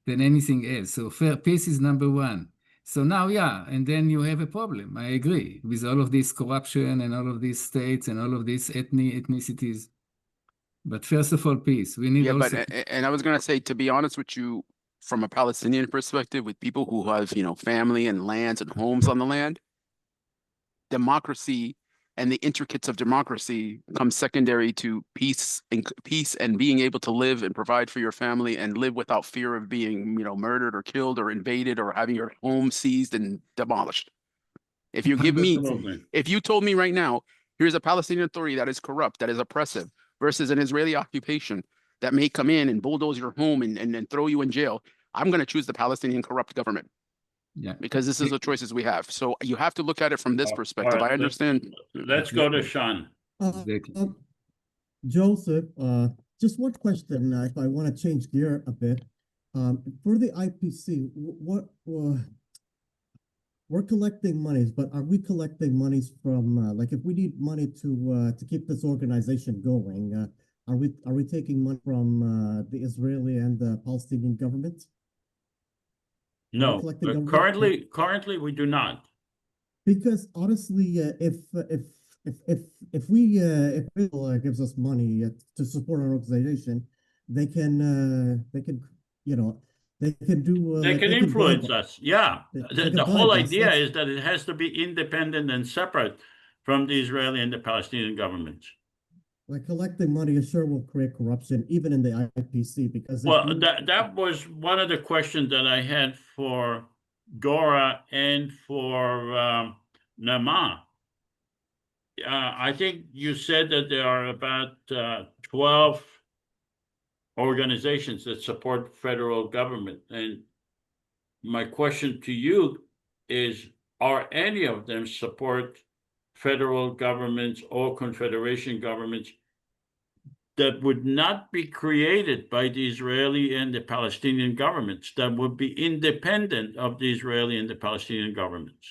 S8: than anything else. So peace is number one. So now, yeah, and then you have a problem. I agree with all of this corruption and all of these states and all of these ethnicities. But first of all, peace. We need also.
S2: And I was gonna say, to be honest with you, from a Palestinian perspective, with people who have family and lands and homes on the land, democracy and the intricacies of democracy come secondary to peace and being able to live and provide for your family and live without fear of being murdered or killed or invaded or having your home seized and demolished. If you told me right now, here's a Palestinian authority that is corrupt, that is oppressive, versus an Israeli occupation that may come in and bulldoze your home and throw you in jail, I'm going to choose the Palestinian corrupt government. Yeah, because this is the choices we have. So you have to look at it from this perspective. I understand.
S1: Let's go to Sean.
S9: Joseph, just one question, if I want to change gear a bit. For the IPC, we're collecting monies, but are we collecting monies from, like, if we need money to keep this organization going, are we taking money from the Israeli and the Palestinian government?
S1: No,
S9: collecting government-
S1: currently we do not.
S9: Because honestly, if Israel gives us money to support our organization, they can you know they can do
S1: They can influence
S9: bribe
S1: us. Yeah.
S9: they
S1: The
S9: can
S1: whole
S9: bribe us.
S1: idea
S9: That's-
S1: is that it has to be independent and separate from the Israeli and the Palestinian governments.
S9: like collecting money sure will create corruption even in the IPC because if
S1: Well,
S9: you-
S1: that was one of the questions that I had for Dora and for Nama. I think you said that there are about 12 organizations that support federal government. And my question to you is, are any of them support federal governments or confederation governments that would not be created by the Israeli and the Palestinian governments, that would be independent of the Israeli and the Palestinian governments?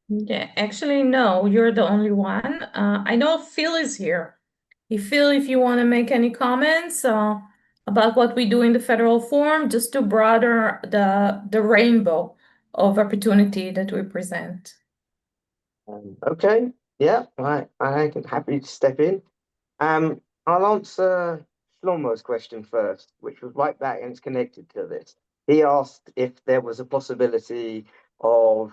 S10: Yeah, actually, no, you're the only one. I know Phil is here. Phil, if you want to make any comments about what we do in the federal forum, just to broaden the rainbow of opportunity that we present.
S13: Okay, yeah, I can happy to step in. I'll answer Shlomo's question first, which was right back and it's connected to this. He asked if there was a possibility of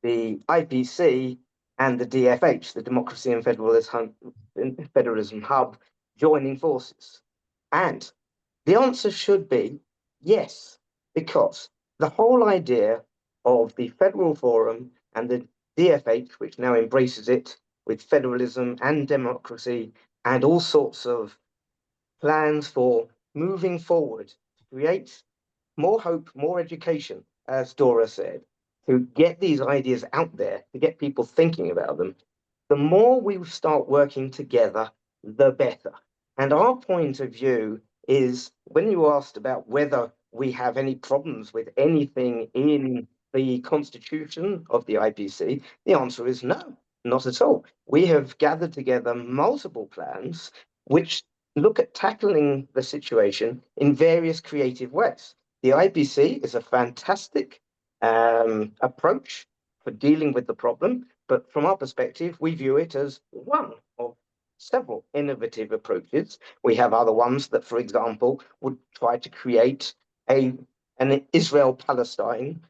S13: the IPC and the DFH, the Democracy and Federalism Hub, joining forces. And the answer should be yes, because the whole idea of the Federal Forum and the DFH, which now embraces it with federalism and democracy and all sorts of plans for moving forward to create more hope, more education, as Dora said, to get these ideas out there, to get people thinking about them, the more we start working together, the better. And our point of view is, when you asked about whether we have any problems with anything in the constitution of the IPC, the answer is no, not at all. We have gathered together multiple plans which look at tackling the situation in various creative ways. The IPC is a fantastic approach for dealing with the problem, but from our perspective, we view it as one of several innovative approaches. We have other ones that, for example, would try to create an Israel-Palestine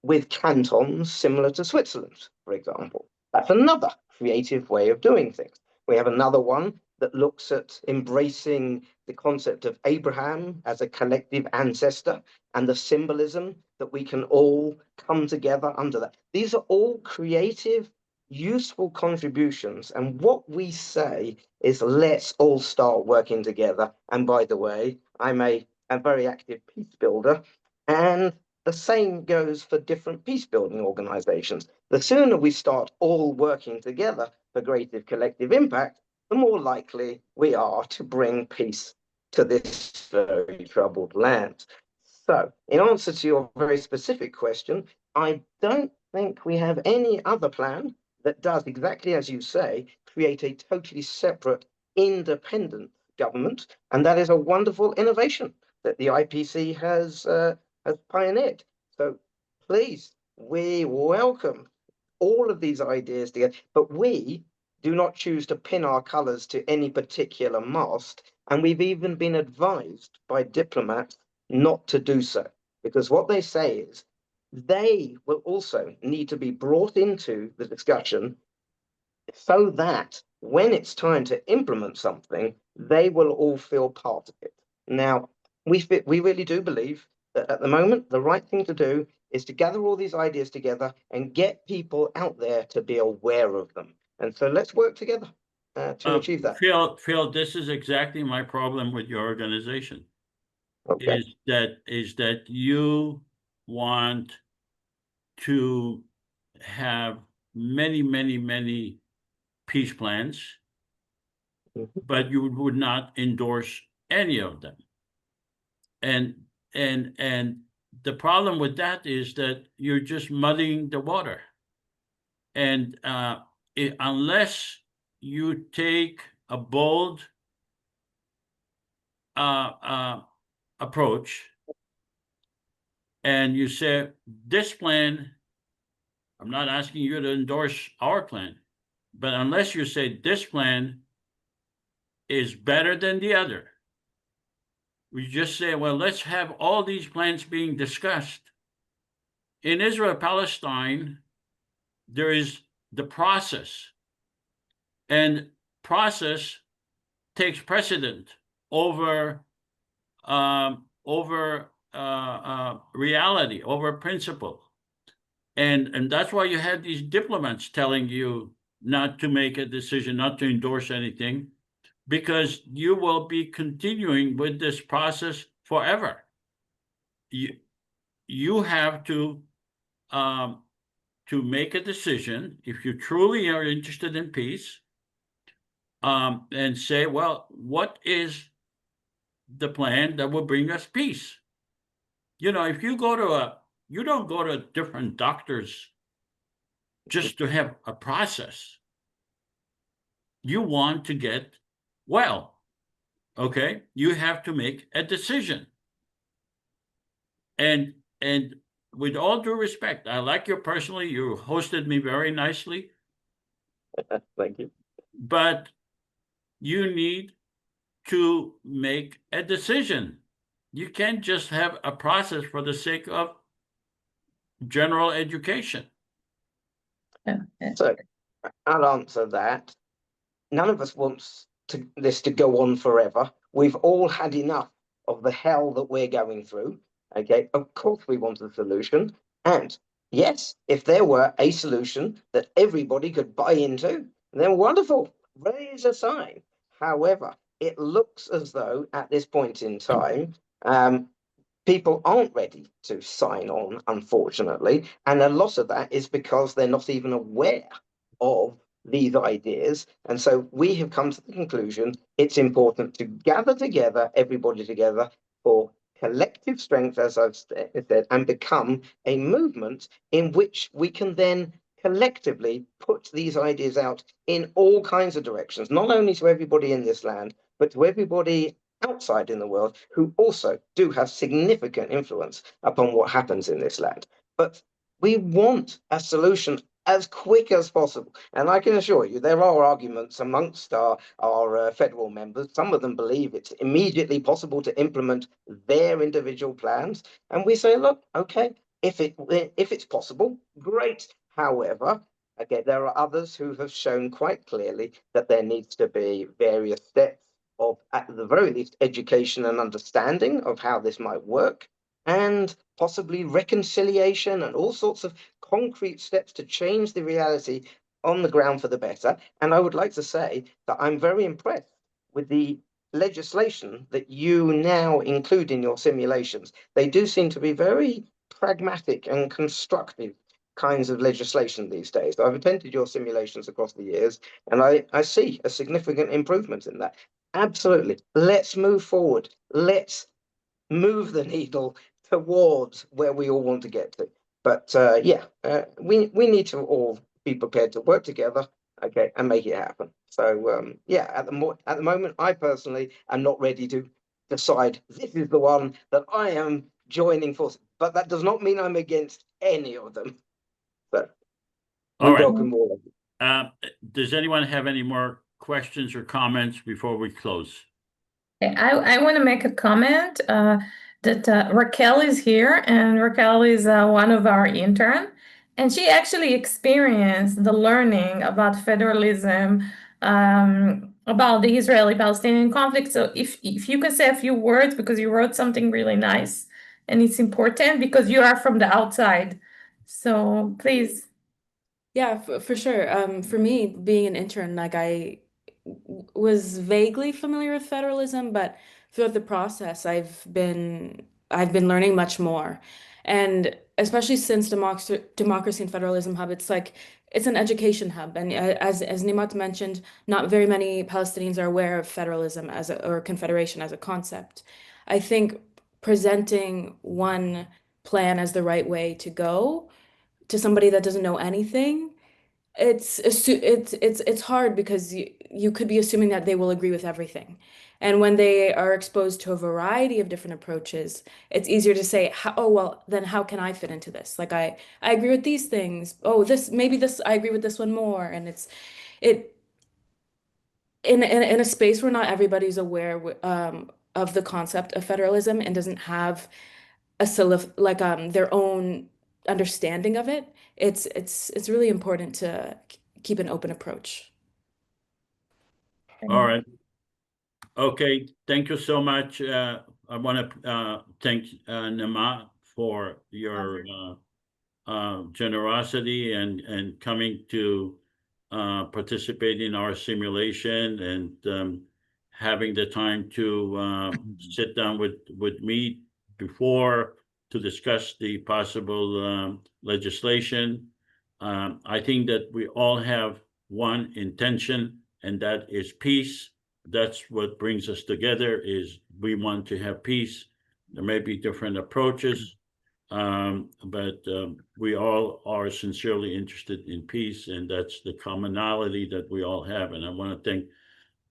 S13: with cantons similar to Switzerland, for example. That's another creative way of doing things. We have another one that looks at embracing the concept of Abraham as a collective ancestor and the symbolism that we can all come together under that. These are all creative, useful contributions. And what we say is, let's all start working together. And by the way, I'm a very active peace builder, and the same goes for different peace building organizations. The sooner we start all working together for greater collective impact, the more likely we are to bring peace to this very troubled land. So, in answer to your very specific question, I don't think we have any other plan that does exactly as you say, create a totally separate, independent government, and that is a wonderful innovation that the IPC has pioneered. So, please, we welcome all of these ideas together, but we do not choose to pin our colors to any particular mast. And we've even been advised by diplomats not to do so, because what they say is they will also need to be brought into the discussion so that when it's time to implement something, they will all feel part of it. Now, we really do believe that at the moment, the right thing to do is to gather all these ideas together and get people out there to be aware of them. And so let's work together to achieve that.
S1: Phil, this is exactly my problem with your organization.
S13: Okay.
S1: Is that you want to have many peace plans, but you would not endorse any of them. And the problem with that is that you're just muddying the water. And unless you take a bold approach and you say, this plan, I'm not asking you to endorse our plan, but unless you say this plan is better than the other, we just say, well, let's have all these plans being discussed. In Israel, Palestine, there is the process, and process takes precedent over reality, over principle. And that's why you had these diplomats telling you not to make a decision, not to endorse anything, because you will be continuing with this process forever. You have to make a decision if you truly are interested in peace, and say, well, what is the plan that will bring us peace? You know, if you go to you don't go to different doctors just to have a process. You want to get well, okay? You have to make a decision. And with all due respect, I like you personally. You hosted me very nicely.
S13: Thank you.
S1: But you need to make a decision. You can't just have a process for the sake of general education.
S13: So I'll answer that. None of us wants this to go on forever. We've all had enough of the hell that we're going through. Okay, of course we want a solution. And yes, if there were a solution that everybody could buy into, then wonderful, raise a sign. However, it looks as though at this point in time, people aren't ready to sign on, unfortunately. And a lot of that is because they're not even aware of these ideas. And so we have come to the conclusion it's important to gather together, everybody together, for collective strength, as I've said, and become a movement in which we can then collectively put these ideas out in all kinds of directions, not only to everybody in this land, but to everybody outside in the world who also do have significant influence upon what happens in this land. But we want a solution as quick as possible. And I can assure you, there are arguments amongst our federal members. Some of them believe it's immediately possible to implement their individual plans. And we say, look, okay, if it's possible, great. However, again, there are others who have shown quite clearly that there needs to be various steps of, at the very least, education and understanding of how this might work, and possibly reconciliation and all sorts of concrete steps to change the reality on the ground for the better. And I would like to say that I'm very impressed with the legislation that you now include in your simulations. They do seem to be very pragmatic and constructive kinds of legislation these days. I've attended your simulations across the years, and I see a significant improvement in that. Absolutely. Let's move forward. Let's move the needle towards where we all want to get to. But we need to all be prepared to work together, okay, and make it happen. So at the moment, I personally am not ready to decide this is the one that I am joining forces. But that does not mean I'm against any of them. So we welcome all of you.
S1: Does anyone have any more questions or comments before we close?
S10: I want to make a comment that Raquel is here, and Raquel is one of our interns, and she actually experienced the learning about federalism, about the Israeli-Palestinian conflict. So if you can say a few words, because you wrote something really nice, and it's important because you are from the outside. So please.
S14: Yeah, for sure. For me, being an intern, like I was vaguely familiar with federalism, but throughout the process, I've been learning much more, and especially since Democracy and Federalism Hub, it's an education hub, and as Nimat mentioned, not very many Palestinians are aware of federalism or confederation as a concept. I think presenting one plan as the right way to go to somebody that doesn't know anything it's hard because you could be assuming that they will agree with everything. And when they are exposed to a variety of different approaches, it's easier to say, oh, well, then how can I fit into this? Like I agree with these things. Oh, maybe I agree with this one more. And in a space where not everybody's aware of the concept of federalism and doesn't have their own understanding of it, it's really important to keep an open approach.
S1: All right. Okay, thank you so much. I want to thank Nima for your generosity and coming to participate in our simulation and having the time to sit down with me before to discuss the possible legislation. I think that we all have one intention, and that is peace. That's what brings us together, is we want to have peace. There may be different approaches, but we all are sincerely interested in peace, and that's the commonality that we all have. And I want to thank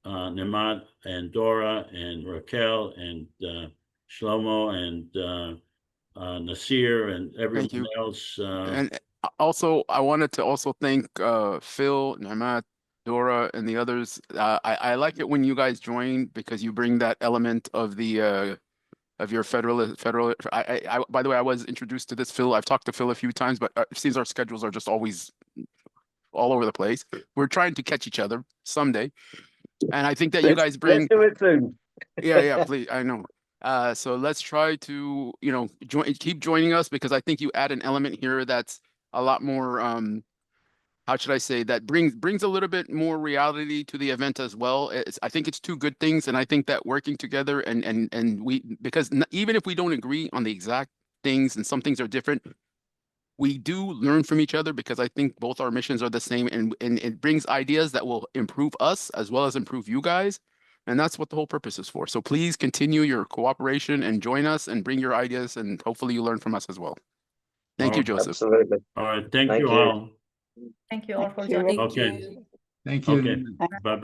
S1: Nimat and Dora and Raquel and Shlomo and Nasir and everyone else.
S2: And also, I wanted to also thank Phil, Nimat, Dora, and the others. I like it when you guys join because you bring that element of the of your federal. By the way, I was introduced to this Phil. I've talked to Phil a few times, but it seems our schedules are just always all over the place. We're trying to catch each other someday, and I think that you guys bring.
S13: Let's do it soon.
S2: Yeah, please. I know. So let's try to, keep joining us, because I think you add an element here that's a lot more, how should I say, that brings a little bit more reality to the event as well. I think it's two good things, and I think that working together and because even if we don't agree on the exact things and some things are different, we do learn from each other, because I think both our missions are the same, and it brings ideas that will improve us as well as improve you guys. And that's what the whole purpose is for. So please continue your cooperation and join us and bring your ideas, and hopefully you learn from us as well. Thank you, Joseph.
S13: Absolutely.
S1: All right. Thank you all.
S4: Thank you all for joining.
S1: Okay.
S8: Thank you.
S1: Okay. Bye-bye.